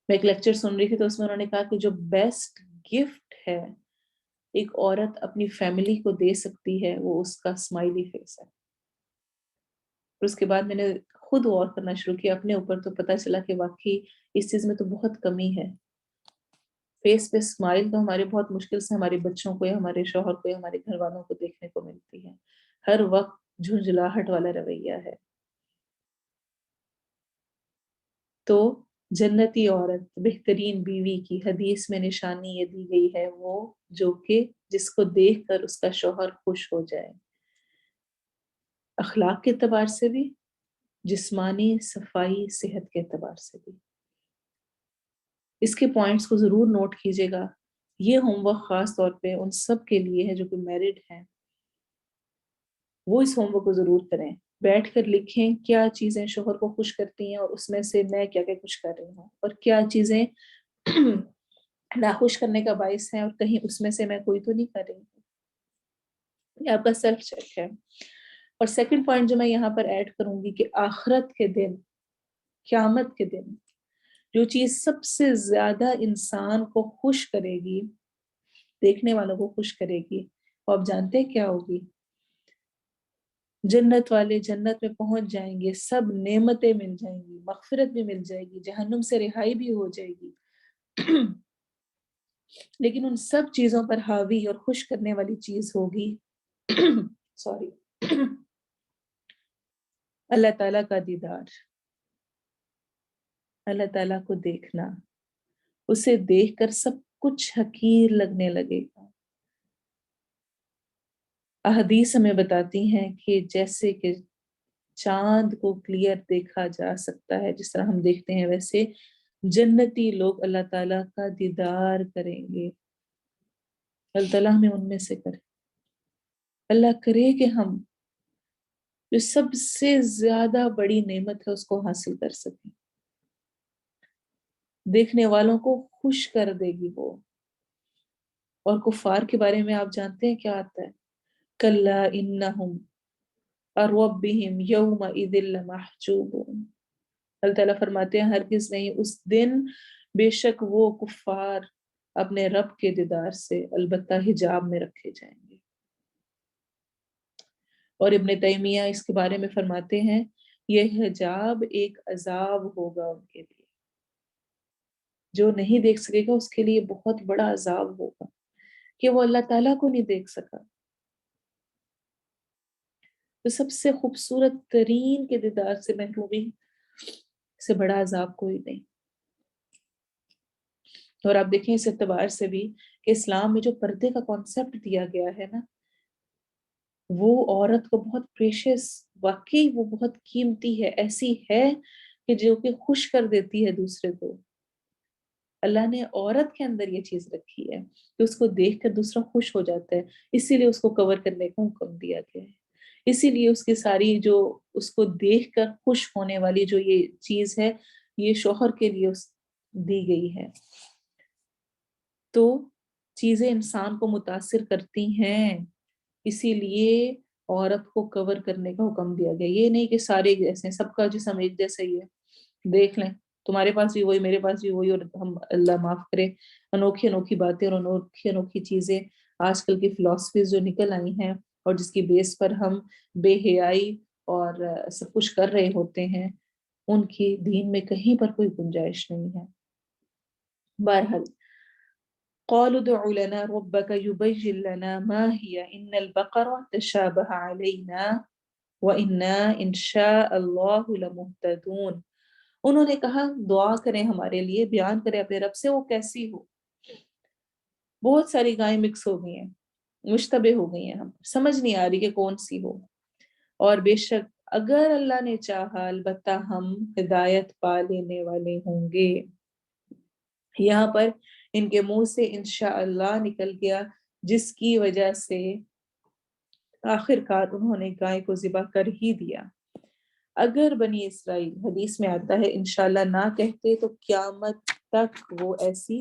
میں ایک لیکچر سن رہی تھی تو اس میں انہوں نے کہا کہ جو بیسٹ گفٹ ہے ایک عورت اپنی فیملی کو دے سکتی ہے وہ اس کا اسمائلی فیس ہے. اور اس کے بعد میں نے خود غور کرنا شروع کیا اپنے اوپر، تو پتہ چلا کہ واقعی اس چیز میں تو بہت کمی ہے. فیس پہ اسمائل تو ہمارے بہت مشکل سے ہمارے بچوں کو یا ہمارے شوہر کو یا ہمارے گھر والوں کو دیکھنے کو ملتی ہے. ہر وقت جھنجھلاہٹ والا رویہ ہے. تو جنتی عورت، بہترین بیوی کی حدیث میں نشانی یہ دی گئی ہے، وہ جو کہ جس کو دیکھ کر اس کا شوہر خوش ہو جائے، اخلاق کے اعتبار سے بھی، جسمانی صفائی صحت کے اعتبار سے بھی. اس کے پوائنٹس کو ضرور نوٹ کیجیے گا. یہ ہوم ورک خاص طور پہ ان سب کے لیے ہے جو کہ میرڈ ہیں. وہ اس ہوم ورک کو ضرور کریں، بیٹھ کر لکھیں کیا چیزیں شوہر کو خوش کرتی ہیں اور اس میں سے میں کیا کیا خوش کر رہی ہوں، اور کیا چیزیں ناخوش کرنے کا باعث ہیں اور کہیں اس میں سے میں کوئی تو نہیں کر رہی ہوں. یہ آپ کا سیلف چیک ہے. اور سیکنڈ پوائنٹ جو میں یہاں پر ایڈ کروں گی کہ آخرت کے دن، قیامت کے دن، جو چیز سب سے زیادہ انسان کو خوش کرے گی، دیکھنے والوں کو خوش کرے گی، وہ آپ جانتے ہیں کیا ہوگی؟ جنت والے جنت میں پہنچ جائیں گے، سب نعمتیں مل جائیں گی، مغفرت بھی مل جائے گی، جہنم سے رہائی بھی ہو جائے گی. لیکن ان سب چیزوں پر حاوی اور خوش کرنے والی چیز ہوگی سوری اللہ تعالیٰ کا دیدار، اللہ تعالیٰ کو دیکھنا. اسے دیکھ کر سب کچھ حقیر لگنے لگے گا. احادیث ہمیں بتاتی ہیں کہ جیسے کہ چاند کو کلیئر دیکھا جا سکتا ہے، جس طرح ہم دیکھتے ہیں، ویسے جنتی لوگ اللہ تعالیٰ کا دیدار کریں گے. اللہ تعالیٰ ہمیں ان میں سے کرے. اللہ کرے کہ ہم جو سب سے زیادہ بڑی نعمت ہے اس کو حاصل کر سکیں. دیکھنے والوں کو خوش کر دے گی وہ. اور کفار کے بارے میں آپ جانتے ہیں کیا آتا ہے؟ کلا انہم ربہم یومئذ لمحجوبون. اللہ تعالیٰ فرماتے ہیں ہرگز نہیں، اس دن بے شک وہ کفار اپنے رب کے دیدار سے البتہ حجاب میں رکھے جائیں گے. اور ابن تیمیہ اس کے بارے میں فرماتے ہیں یہ حجاب ایک عذاب ہوگا ان کے لیے، جو نہیں دیکھ سکے گا اس کے لیے بہت بڑا عذاب ہوگا کہ وہ اللہ تعالیٰ کو نہیں دیکھ سکا. تو سب سے خوبصورت ترین کے دیدار سے محرومی سے بڑا عذاب کوئی نہیں. اور آپ دیکھیں اس اعتبار سے بھی کہ اسلام میں جو پردے کا کانسیپٹ دیا گیا ہے نا، وہ عورت کو بہت پریشس، واقعی وہ بہت قیمتی ہے، ایسی ہے کہ جو کہ خوش کر دیتی ہے دوسرے کو. اللہ نے عورت کے اندر یہ چیز رکھی ہے کہ اس کو دیکھ کر دوسرا خوش ہو جاتا ہے، اسی لیے اس کو کور کرنے کا حکم دیا گیا ہے. اسی لیے اس کی ساری جو اس کو دیکھ کر خوش ہونے والی جو یہ چیز ہے، یہ شوہر کے لیے دی گئی ہے. تو چیزیں انسان کو متاثر کرتی ہیں، اسی لیے عورت کو کور کرنے کا حکم دیا گیا. یہ نہیں کہ سارے جیسے، سب کا جسم ایک جیسا ہی ہے، دیکھ لیں تمہارے پاس بھی وہی، میرے پاس بھی وہی، اور ہم اللہ معاف کرے انوکھی انوکھی باتیں اور انوکھی انوکھی چیزیں آج کل کی فلاسفیز جو نکل آئی ہیں اور جس کی بیس پر ہم بے حیائی اور سب کچھ کر رہے ہوتے ہیں، ان کی دین میں کہیں پر کوئی گنجائش نہیں ہے۔ بہرحال قالوا ادع لنا ربك يبين لنا ما هي إن البقرة تشابه علينا وإنا إن شاء الله لمهتدون۔ انہوں نے کہا دعا کریں ہمارے لیے، بیان کریں اپنے رب سے وہ کیسی ہو۔ بہت ساری گائیں مکس ہو گئی ہیں، مشتبہ ہو گئی ہیں، ہم سمجھ نہیں آ رہی کہ کون سی ہو، اور بے شک اگر اللہ نے چاہا البتہ ہم ہدایت پا لینے والے ہوں گے۔ یہاں پر ان کے منہ سے انشاءاللہ نکل گیا، جس کی وجہ سے آخر کار انہوں نے گائے کو ذبح کر ہی دیا۔ اگر بنی اسرائیل، حدیث میں آتا ہے، انشاءاللہ نہ کہتے تو قیامت تک وہ ایسی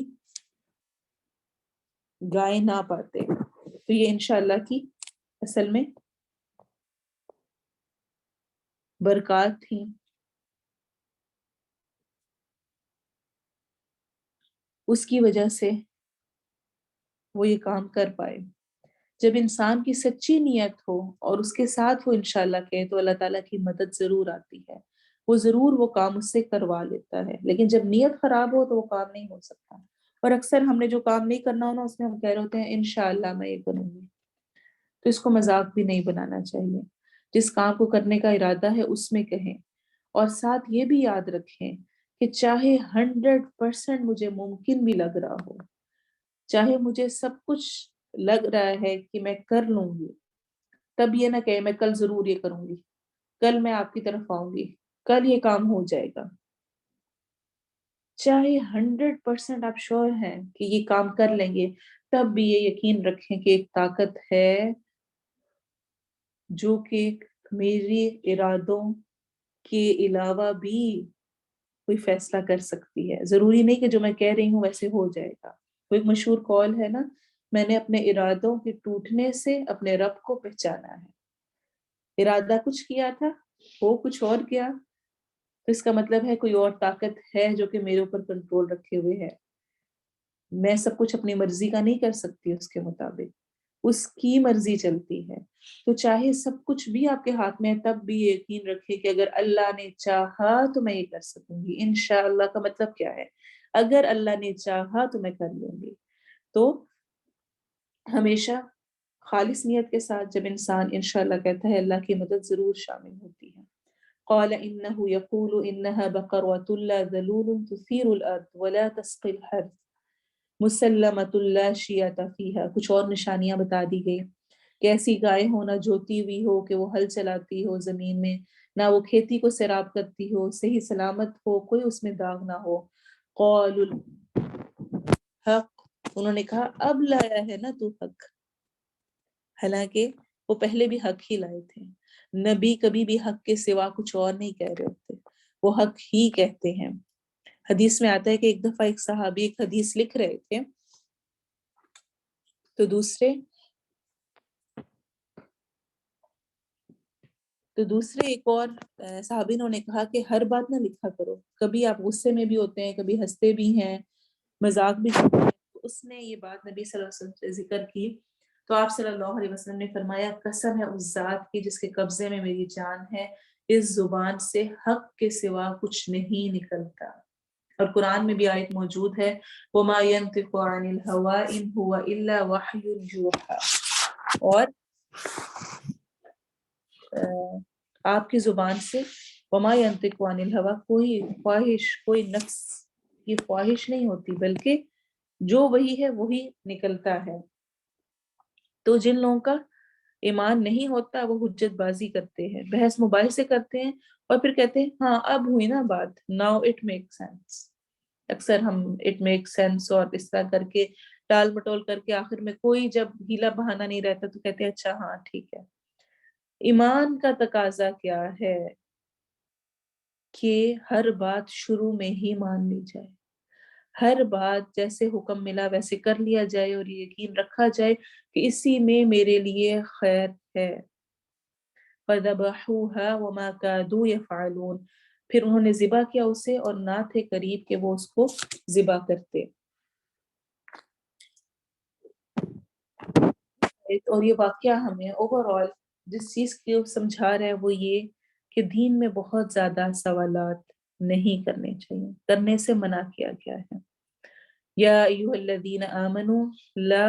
گائے نہ پاتے۔ تو یہ انشاءاللہ کی اصل میں برکات تھیں، اس کی وجہ سے وہ یہ کام کر پائے۔ جب انسان کی سچی نیت ہو اور اس کے ساتھ وہ انشاءاللہ کہے تو اللہ تعالیٰ کی مدد ضرور آتی ہے، وہ ضرور وہ کام اس سے کروا لیتا ہے۔ لیکن جب نیت خراب ہو تو وہ کام نہیں ہو سکتا، اور اکثر ہم نے جو کام نہیں کرنا ہونا اس میں ہم کہہ رہے ہوتے ہیں انشاءاللہ میں یہ کروں گی، تو اس کو مذاق بھی نہیں بنانا چاہیے۔ جس کام کو کرنے کا ارادہ ہے اس میں کہیں، اور ساتھ یہ بھی یاد رکھیں کہ چاہے 100% مجھے ممکن بھی لگ رہا ہو، چاہے مجھے سب کچھ لگ رہا ہے کہ میں کر لوں گی، تب یہ نہ کہے میں کل ضرور یہ کروں گی، کل میں آپ کی طرف آؤں گی، کل یہ کام ہو جائے گا۔ چاہے 100% آپ شور ہیں کہ یہ کام کر لیں گے، تب بھی یہ یقین رکھیں کہ ایک طاقت ہے جو کہ میری ارادوں کے علاوہ بھی کوئی فیصلہ کر سکتی ہے۔ ضروری نہیں کہ جو میں کہہ رہی ہوں ویسے ہو جائے گا۔ وہ ایک مشہور قول ہے نا، میں نے اپنے ارادوں کے ٹوٹنے سے اپنے رب کو پہچانا ہے۔ ارادہ کچھ کیا تھا، وہ کچھ اور کیا، تو اس کا مطلب ہے کوئی اور طاقت ہے جو کہ میرے اوپر کنٹرول رکھے ہوئے ہے۔ میں سب کچھ اپنی مرضی کا نہیں کر سکتی، اس کے مطابق اس کی مرضی چلتی ہے۔ تو چاہے سب کچھ بھی آپ کے ہاتھ میں ہے، تب بھی یقین رکھیں کہ اگر اللہ نے چاہا تو میں یہ کر سکوں گی۔ انشاءاللہ کا مطلب کیا ہے؟ اگر اللہ نے چاہا تو میں کر لوں گی۔ تو ہمیشہ خالص نیت کے ساتھ جب انسان انشاءاللہ کہتا ہے، اللہ کی مدد ضرور شامل ہوتی ہے۔ قال انه يقول انها بقرة لا ذلول تثير الارض ولا تسقي الحرث مسلمۃ لا شیۃ فیہا۔ کچھ اور نشانیاں بتا دی گئی کہ ایسی گائے ہو نہ جوتی ہوئی ہو کہ وہ ہل چلاتی ہو زمین میں، نہ وہ کھیتی کو سیراب کرتی ہو، صحیح سلامت ہو، کوئی اس میں داغ نہ ہو۔ قالوا الحق، انہوں نے کہا اب لایا ہے نا تو حق، حالانکہ وہ پہلے بھی حق ہی لائے تھے۔ نبی کبھی بھی حق کے سوا کچھ اور نہیں کہہ رہے ہوتے، وہ حق ہی کہتے ہیں۔ حدیث میں آتا ہے کہ ایک دفعہ ایک صحابی ایک حدیث لکھ رہے تھے، تو دوسرے ایک اور صحابی نے کہا کہ ہر بات نہ لکھا کرو، کبھی آپ غصے میں بھی ہوتے ہیں، کبھی ہنستے بھی ہیں، مذاق بھی کرتے ہیں۔ تو اس نے یہ بات نبی صلی اللہ علیہ وسلم سے ذکر کی، تو آپ صلی اللہ علیہ وسلم نے فرمایا قسم ہے اس ذات کی جس کے قبضے میں میری جان ہے، اس زبان سے حق کے سوا کچھ نہیں نکلتا۔ اور قرآن میں بھی آیت موجود ہے وَمَا يَنطِقُ عَنِ الْهَوَىٰ إِنْ هُوَ إِلَّا وَحْيٌ يُوحَىٰ، اور آپ کی زبان سے وَمَا يَنطِقُ عَنِ الْهَوَىٰ، کوئی خواہش، کوئی نفس کی خواہش نہیں ہوتی، بلکہ جو وہی ہے وہی نکلتا ہے۔ تو جن لوگوں کا ایمان نہیں ہوتا وہ حجت بازی کرتے ہیں، بحث مباحثے کرتے ہیں، اور پھر کہتے ہیں ہاں اب ہوئی نا بات، ناؤ اٹ میک سینس۔ اکثر ہم اٹ میک سینس اور اس طرح کر کے ٹال مٹول کر کے آخر میں کوئی جب ہیلا بہانا نہیں رہتا تو کہتے ہیں اچھا ہاں ٹھیک ہے۔ ایمان کا تقاضا کیا ہے کہ ہر بات شروع میں ہی مان لی جائے، ہر بات جیسے حکم ملا ویسے کر لیا جائے، اور یہ یقین رکھا جائے کہ اسی میں میرے لیے خیر ہے۔ فَذَبَحُوهَا وَمَا كَادُوا يَفْعَلُونَ، پھر انہوں نے ذبح کیا اسے اور نہ تھے قریب کہ وہ اس کو ذبح کرتے. اور یہ واقعہ ہمیں اوور آل جس چیز کو سمجھا رہا ہے وہ یہ کہ دین میں بہت زیادہ سوالات نہیں کرنے چاہیے، کرنے سے منع کیا گیا ہے. یا ایھا الذین آمنوا لا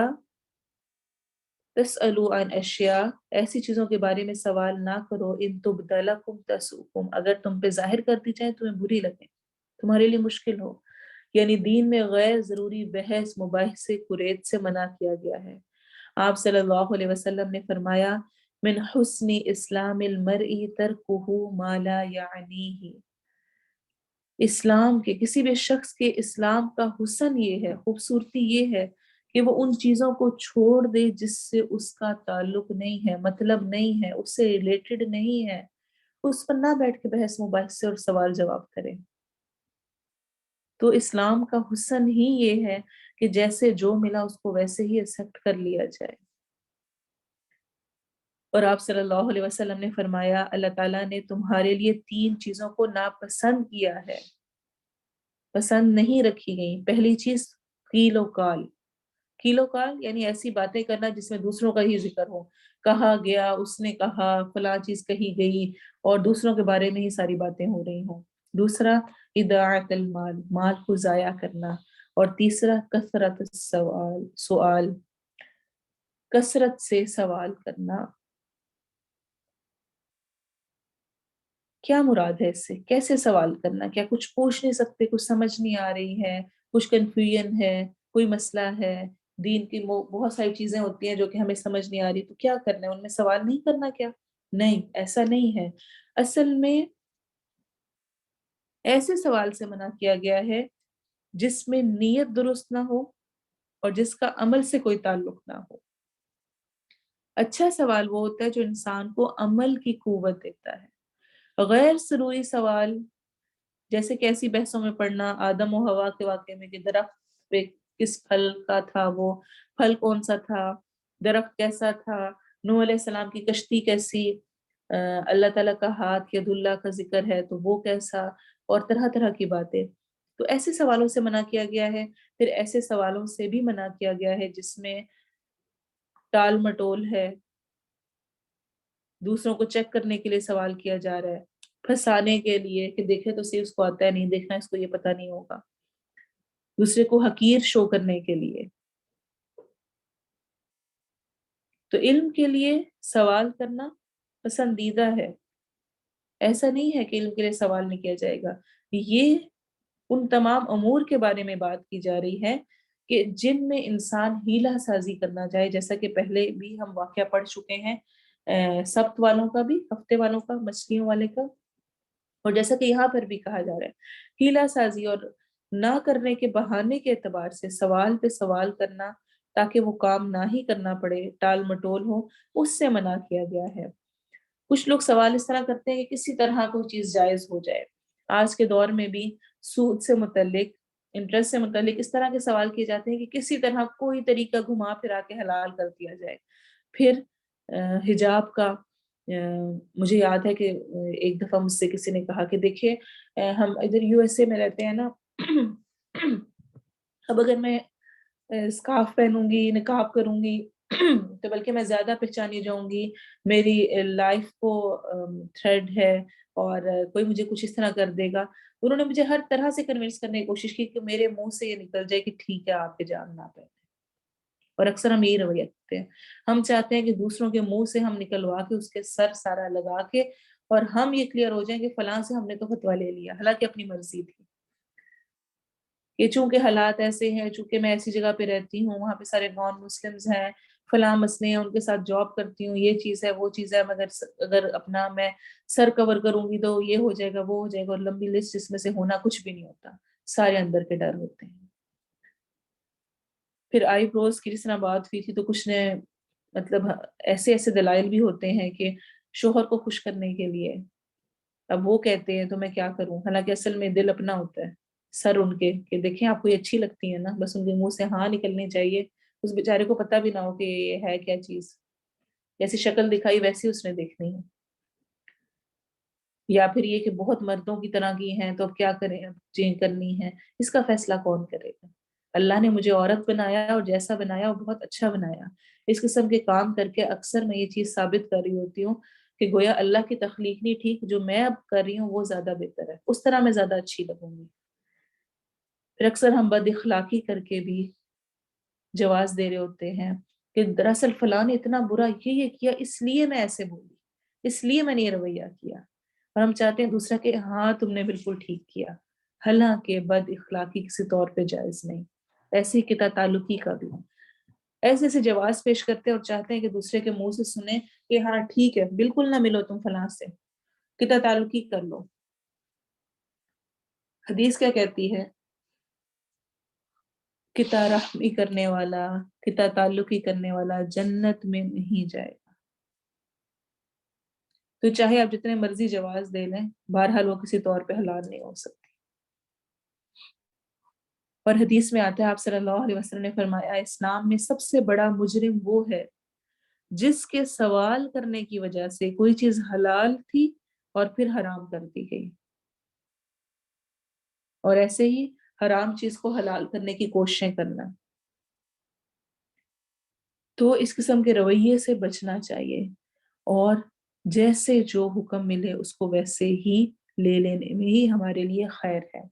تسألوا عن اشیاء، ایسی چیزوں کے بارے میں سوال نہ کرو، ان تبد لکم تسؤکم، اگر تم پہ ظاہر کر دی جائیں تمہیں بری لگے، تمہارے لیے مشکل ہو. یعنی دین میں غیر ضروری بحث مباحثے کریت سے منع کیا گیا ہے. آپ صلی اللہ علیہ وسلم نے فرمایا من حسن اسلام المرء ترکہ ما لا یعنیہ، اسلام کے کسی بھی شخص کے اسلام کا حسن یہ ہے، خوبصورتی یہ ہے کہ وہ ان چیزوں کو چھوڑ دے جس سے اس کا تعلق نہیں ہے، مطلب نہیں ہے، اس سے ریلیٹڈ نہیں ہے، اس پر نہ بیٹھ کے بحث مباحثے اور سوال جواب کرے. تو اسلام کا حسن ہی یہ ہے کہ جیسے جو ملا اس کو ویسے ہی ایکسیپٹ کر لیا جائے. اور آپ صلی اللہ علیہ وسلم نے فرمایا اللہ تعالیٰ نے تمہارے لیے 3 چیزوں کو ناپسند کیا ہے، پسند نہیں رکھی گئی. پہلی چیز قیل و قال، قیل و قال یعنی ایسی باتیں کرنا جس میں دوسروں کا ہی ذکر ہو، کہا گیا، اس نے کہا، فلاں چیز کہی گئی اور دوسروں کے بارے میں ہی ساری باتیں ہو رہی ہوں. دوسرا اضاعت المال، مال کو ضائع کرنا. اور تیسرا کثرت سوال، کثرت سے سوال کرنا. کیا مراد ہے اس سے؟ کیسے سوال کرنا؟ کیا کچھ پوچھ نہیں سکتے؟ کچھ سمجھ نہیں آ رہی ہے، کچھ کنفیوژن ہے، کوئی مسئلہ ہے، دین کی بہت ساری چیزیں ہوتی ہیں جو کہ ہمیں سمجھ نہیں آ رہی، تو کیا کرنا ہے؟ ان میں سوال نہیں کرنا کیا؟ نہیں، ایسا نہیں ہے. اصل میں ایسے سوال سے منع کیا گیا ہے جس میں نیت درست نہ ہو اور جس کا عمل سے کوئی تعلق نہ ہو. اچھا سوال وہ ہوتا ہے جو انسان کو عمل کی قوت دیتا ہے. غیر ضروری سوال جیسے کہ ایسی بحثوں میں پڑھنا آدم و حوا کے واقعے میں کہ درخت پہ کس پھل کا تھا، وہ پھل کون سا تھا، درخت کیسا تھا، نوح علیہ السلام کی کشتی کیسی، اللہ تعالیٰ کا ہاتھ ید اللہ کا ذکر ہے تو وہ کیسا، اور طرح طرح کی باتیں. تو ایسے سوالوں سے منع کیا گیا ہے. پھر ایسے سوالوں سے بھی منع کیا گیا ہے جس میں ٹال مٹول ہے، دوسروں کو چیک کرنے کے لیے سوال کیا جا رہا ہے، پھنسانے کے لیے کہ دیکھے تو صحیح اس کو آتا ہے، نہیں دیکھنا اس کو یہ پتہ نہیں ہوگا، دوسرے کو حقیر شو کرنے کے لیے. تو علم کے لیے سوال کرنا پسندیدہ ہے. ایسا نہیں ہے کہ علم کے لیے سوال نہیں کیا جائے گا. یہ ان تمام امور کے بارے میں بات کی جا رہی ہے کہ جن میں انسان ہیلہ سازی کرنا چاہے، جیسا کہ پہلے بھی ہم واقعہ پڑھ چکے ہیں سبت والوں کا بھی، ہفتے والوں کا، مچھلیوں والے کا، اور جیسا کہ یہاں پر بھی کہا جا رہا ہے ہیلہ سازی اور نہ کرنے کے بہانے کے اعتبار سے سوال پہ سوال کرنا تاکہ وہ کام نہ ہی کرنا پڑے، ٹال مٹول ہو، اس سے منع کیا گیا ہے. کچھ لوگ سوال اس طرح کرتے ہیں کہ کسی طرح کوئی چیز جائز ہو جائے. آج کے دور میں بھی سود سے متعلق، انٹرسٹ سے متعلق اس طرح کے سوال کیے جاتے ہیں کہ کسی طرح کوئی طریقہ گھما پھرا کے حلال کر دیا جائے. پھر حجاب کا مجھے یاد ہے کہ ایک دفعہ مجھ سے کسی نے کہا کہ دیکھیے ہم ادھر یو ایس اے میں رہتے ہیں نا، اب اگر میں اسکارف پہنوں گی، نقاب کروں گی تو بلکہ میں زیادہ پہچانی جاؤں گی، میری لائف کو تھریڈ ہے اور کوئی مجھے کچھ اس طرح کر دے گا. انہوں نے مجھے ہر طرح سے کنونس کرنے کی کوشش کی کہ میرے منہ سے یہ نکل جائے کہ ٹھیک ہے آپ حجاب نہ پہنیں. اور اکثر ہم یہی رویہ کرتے ہیں، ہم چاہتے ہیں کہ دوسروں کے منہ سے ہم نکلوا کے اس کے سر سارا لگا کے اور ہم یہ کلیئر ہو جائیں کہ فلاں سے ہم نے تو فتویٰ لے لیا، حالانکہ اپنی مرضی تھی. کہ چونکہ حالات ایسے ہیں، چونکہ میں ایسی جگہ پہ رہتی ہوں، وہاں پہ سارے نان مسلمز ہیں، فلاں مسئلے ہیں، ان کے ساتھ جاب کرتی ہوں، یہ چیز ہے، وہ چیز ہے، مگر اگر اپنا میں سر کور کروں گی تو یہ ہو جائے گا، وہ ہو جائے گا، اور لمبی لسٹ جس میں سے ہونا کچھ بھی نہیں ہوتا، سارے اندر کے ڈر ہوتے ہیں. پھر آئی بروز کی جس طرح بات ہوئی تھی تو کچھ نے مطلب ایسے ایسے دلائل بھی ہوتے ہیں کہ شوہر کو خوش کرنے کے لیے، اب وہ کہتے ہیں تو میں کیا کروں، حالانکہ اصل میں دل اپنا ہوتا ہے، سر ان کے کہ دیکھیں آپ کو یہ اچھی لگتی ہے نا، بس ان کے منہ سے ہاں نکلنی چاہیے، اس بیچارے کو پتہ بھی نہ ہو کہ یہ ہے کیا چیز، جیسی شکل دکھائی ویسی اس نے دیکھنی ہے. یا پھر یہ کہ بہت مردوں کی طرح کی ہیں تو اب کیا کریں، اب چینج کرنی ہے، اس کا فیصلہ کون کرے گا؟ اللہ نے مجھے عورت بنایا اور جیسا بنایا وہ بہت اچھا بنایا۔ اس قسم کے کام کر کے اکثر میں یہ چیز ثابت کر رہی ہوتی ہوں کہ گویا اللہ کی تخلیق نہیں ٹھیک، جو میں اب کر رہی ہوں وہ زیادہ بہتر ہے، اس طرح میں زیادہ اچھی لگوں گی۔ پھر اکثر ہم بد اخلاقی کر کے بھی جواز دے رہے ہوتے ہیں کہ دراصل فلاں نے اتنا برا یہ کیا، اس لیے میں ایسے بولی، اس لیے میں نے یہ رویہ کیا، اور ہم چاہتے ہیں دوسرا کہ ہاں تم نے بالکل ٹھیک کیا، حالانکہ بد اخلاقی کسی طور پہ جائز نہیں، ایسے ہی قطع تعلقی کا بھی ایسے ایسے جواز پیش کرتے ہیں اور چاہتے ہیں کہ دوسرے کے منہ سے سنیں کہ ہاں ٹھیک ہے، بالکل نہ ملو تم فلاں سے، قطع تعلقی کر لو۔ حدیث کیا کہتی ہے؟ قطع رحمی کرنے والا، قطع تعلقی کرنے والا جنت میں نہیں جائے گا۔ تو چاہے آپ جتنے مرضی جواز دے لیں، بہرحال وہ کسی طور پہ حلال نہیں ہو سکتی۔ اور حدیث میں آتا ہے، آپ صلی اللہ علیہ وسلم نے فرمایا، اسلام میں سب سے بڑا مجرم وہ ہے جس کے سوال کرنے کی وجہ سے کوئی چیز حلال تھی اور پھر حرام کر دی گئی، اور ایسے ہی حرام چیز کو حلال کرنے کی کوششیں کرنا۔ تو اس قسم کے رویے سے بچنا چاہیے، اور جیسے جو حکم ملے اس کو ویسے ہی لے لینے میں ہی ہمارے لیے خیر ہے۔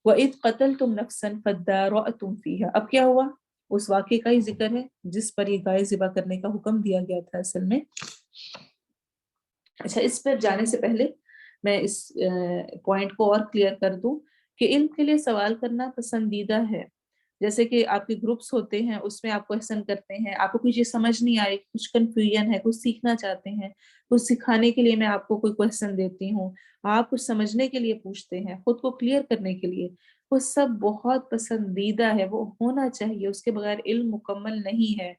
وَإِذْ قَتَلْتُمْ نَفْسًا فَادَّارَأْتُمْ فِيهَا، اب کیا ہوا؟ اس واقعے کا ہی ذکر ہے جس پر یہ گائے ذبح کرنے کا حکم دیا گیا تھا اصل میں۔ اچھا، اس پر جانے سے پہلے میں اس پوائنٹ کو اور کلیئر کر دوں کہ علم کے لیے سوال کرنا پسندیدہ ہے۔ جیسے کہ آپ کے گروپس ہوتے ہیں، اس میں آپ کویسچن کرتے ہیں، آپ کو کوئی چیز سمجھ نہیں آئی، کچھ کنفیوژن ہے، کچھ سیکھنا چاہتے ہیں، کچھ سکھانے کے لیے میں آپ کو کوئی کویسچن دیتی ہوں، آپ کچھ سمجھنے کے لیے پوچھتے ہیں، خود کو کلیئر کرنے کے لیے، وہ سب بہت پسندیدہ ہے، وہ ہونا چاہیے، اس کے بغیر علم مکمل نہیں ہے۔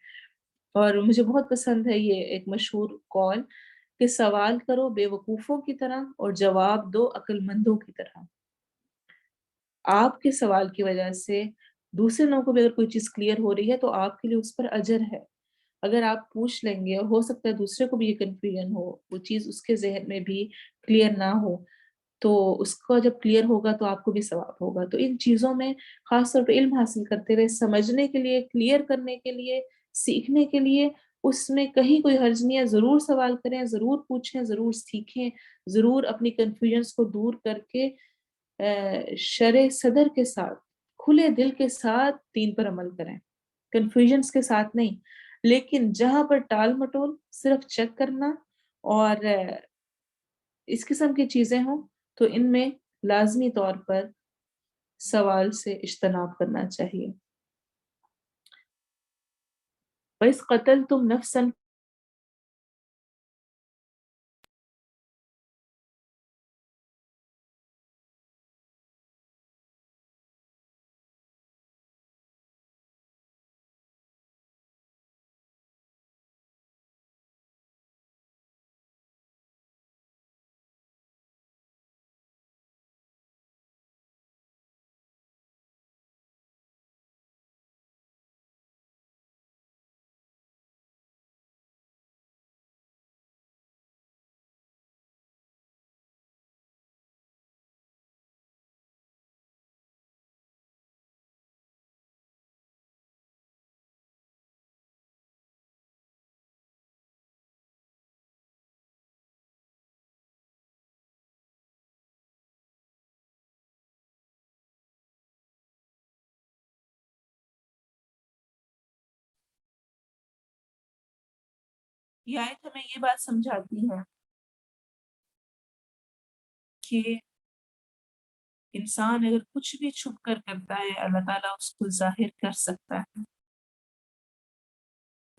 اور مجھے بہت پسند ہے یہ ایک مشہور قول کہ سوال کرو بے وقوفوں کی طرح اور جواب دو عقل مندوں کی طرح۔ آپ کے سوال کی وجہ سے دوسرے لوگوں کو بھی اگر کوئی چیز کلیئر ہو رہی ہے تو آپ کے لیے اس پر اجر ہے۔ اگر آپ پوچھ لیں گے اور ہو سکتا ہے دوسرے کو بھی یہ کنفیوژن ہو، وہ چیز اس کے ذہن میں بھی کلیئر نہ ہو، تو اس کو جب کلیئر ہوگا تو آپ کو بھی ثواب ہوگا۔ تو ان چیزوں میں خاص طور پہ علم حاصل کرتے ہوئے سمجھنے کے لیے، کلیئر کرنے کے لیے، سیکھنے کے لیے، اس میں کہیں کوئی حرج نہیں ہے، ضرور سوال کریں، ضرور پوچھیں، ضرور سیکھیں، ضرور اپنی کنفیوژنس کو دور کر کے شرع صدر کے ساتھ، کھلے دل کے ساتھ دین پر عمل کریں، کنفیوژنس کے ساتھ نہیں۔ لیکن جہاں پر ٹال مٹول، صرف چیک کرنا اور اس قسم کی چیزیں ہوں تو ان میں لازمی طور پر سوال سے اجتناب کرنا چاہیے۔ وَإِذْ قَتَلْتُمْ نَفْسًا، یہ آیت ہمیں یہ بات سمجھاتی ہے کہ انسان اگر کچھ بھی چھپ کر کرتا ہے اللہ تعالیٰ اس کو ظاہر کر سکتا ہے۔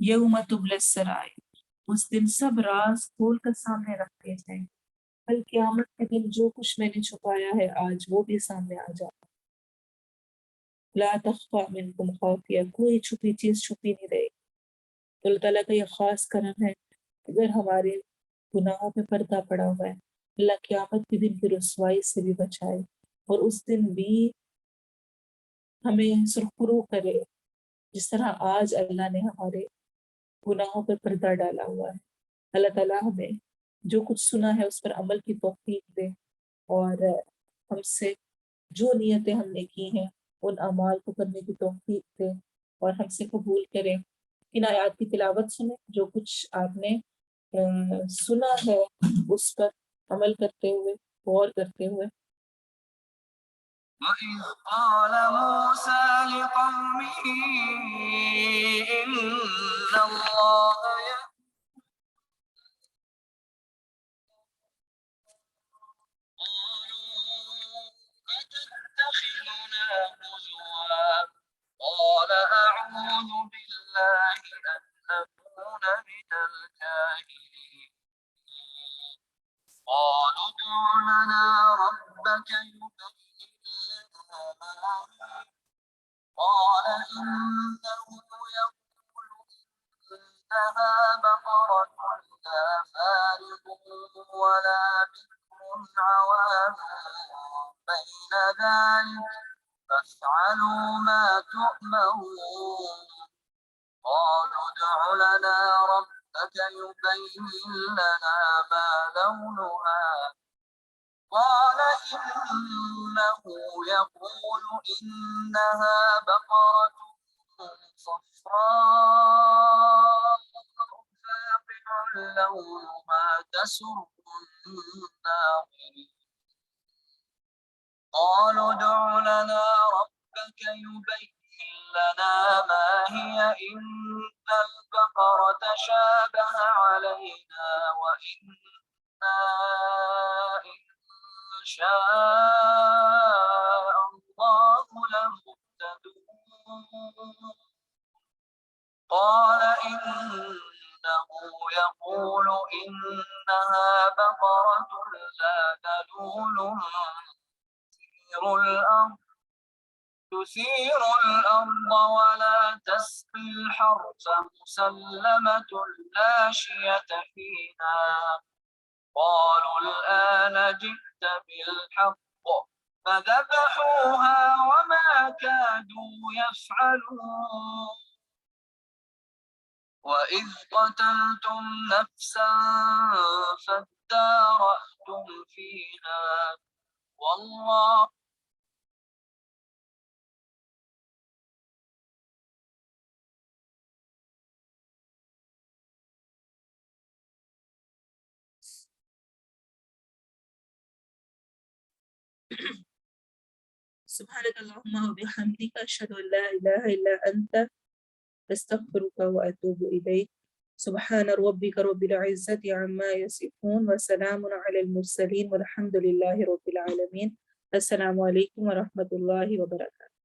یوم تبلی السرائر، اس دن سب راز کھول کر سامنے رکھ دیے جائیں گے۔ کل قیامت کے دن جو کچھ میں نے چھپایا ہے آج وہ بھی سامنے آ جائے۔ لا تخفى منکم خافیہ، کوئی چھپی چیز چھپی نہیں رہے گی۔ تو اللہ تعالیٰ کا یہ خاص کرم ہے، اگر ہمارے گناہوں پہ پردہ پڑا ہوا ہے، اللہ قیامت کے دن کی رسوائی سے بھی بچائے، اور اس دن بھی ہمیں سرخرو کرے جس طرح آج اللہ نے ہمارے گناہوں پہ پردہ ڈالا ہوا ہے۔ اللہ تعالیٰ ہمیں جو کچھ سنا ہے اس پر عمل کی توفیق دے، اور ہم سے جو نیتیں ہم نے کی ہیں ان اعمال کو کرنے کی توفیق دے، اور ہم سے قبول کرے۔ ان آیات کی تلاوت سنیں، جو کچھ آپ نے سنا ہے اس پر عمل کرتے ہوئے، غور کرتے ہوئے۔ وَإِذْ قَالَ مُوسَى لِقَوْمِهِ إِنَّ اللَّهَ قالوا أتتخذنا هزوا قال أعوذ بالله أن أكون من الجاهلين قالوا ادع لنا ربك يبين لنا ما هي قال إنه يقول إنها بقرة لا فارغ ولا بكر عوان بين ذلك فافعلوا ما تؤمرون قالوا ادع لنا ربك يبين لنا ما لونها قال إنه يقول إنها بقرة صفراء فاقع لونها تسر الناظرين قالوا ادع لنا ربك يبين لنا ما هي إن البقرة شابه علينا وإنا إن شاء الله لمهتدون قال إنه يقول إنها بقرة لا ذلول تثير الأرض ولا تسقي الحرث مسلمة لا شية فيها قالوا الآن جئت بالحق فذبحوها وما كادوا يفعلون وإذ قتلتم نفسا فادارأتم فيها والله سبحانك اللهم وبحمدك أشهد أن لا إله إلا أنت أستغفرك وأتوب إليك سبحان ربك رب العزة عما يصفون وسلام على المرسلين والحمد لله رب العالمين. السلام عليكم ورحمة الله وبركاته.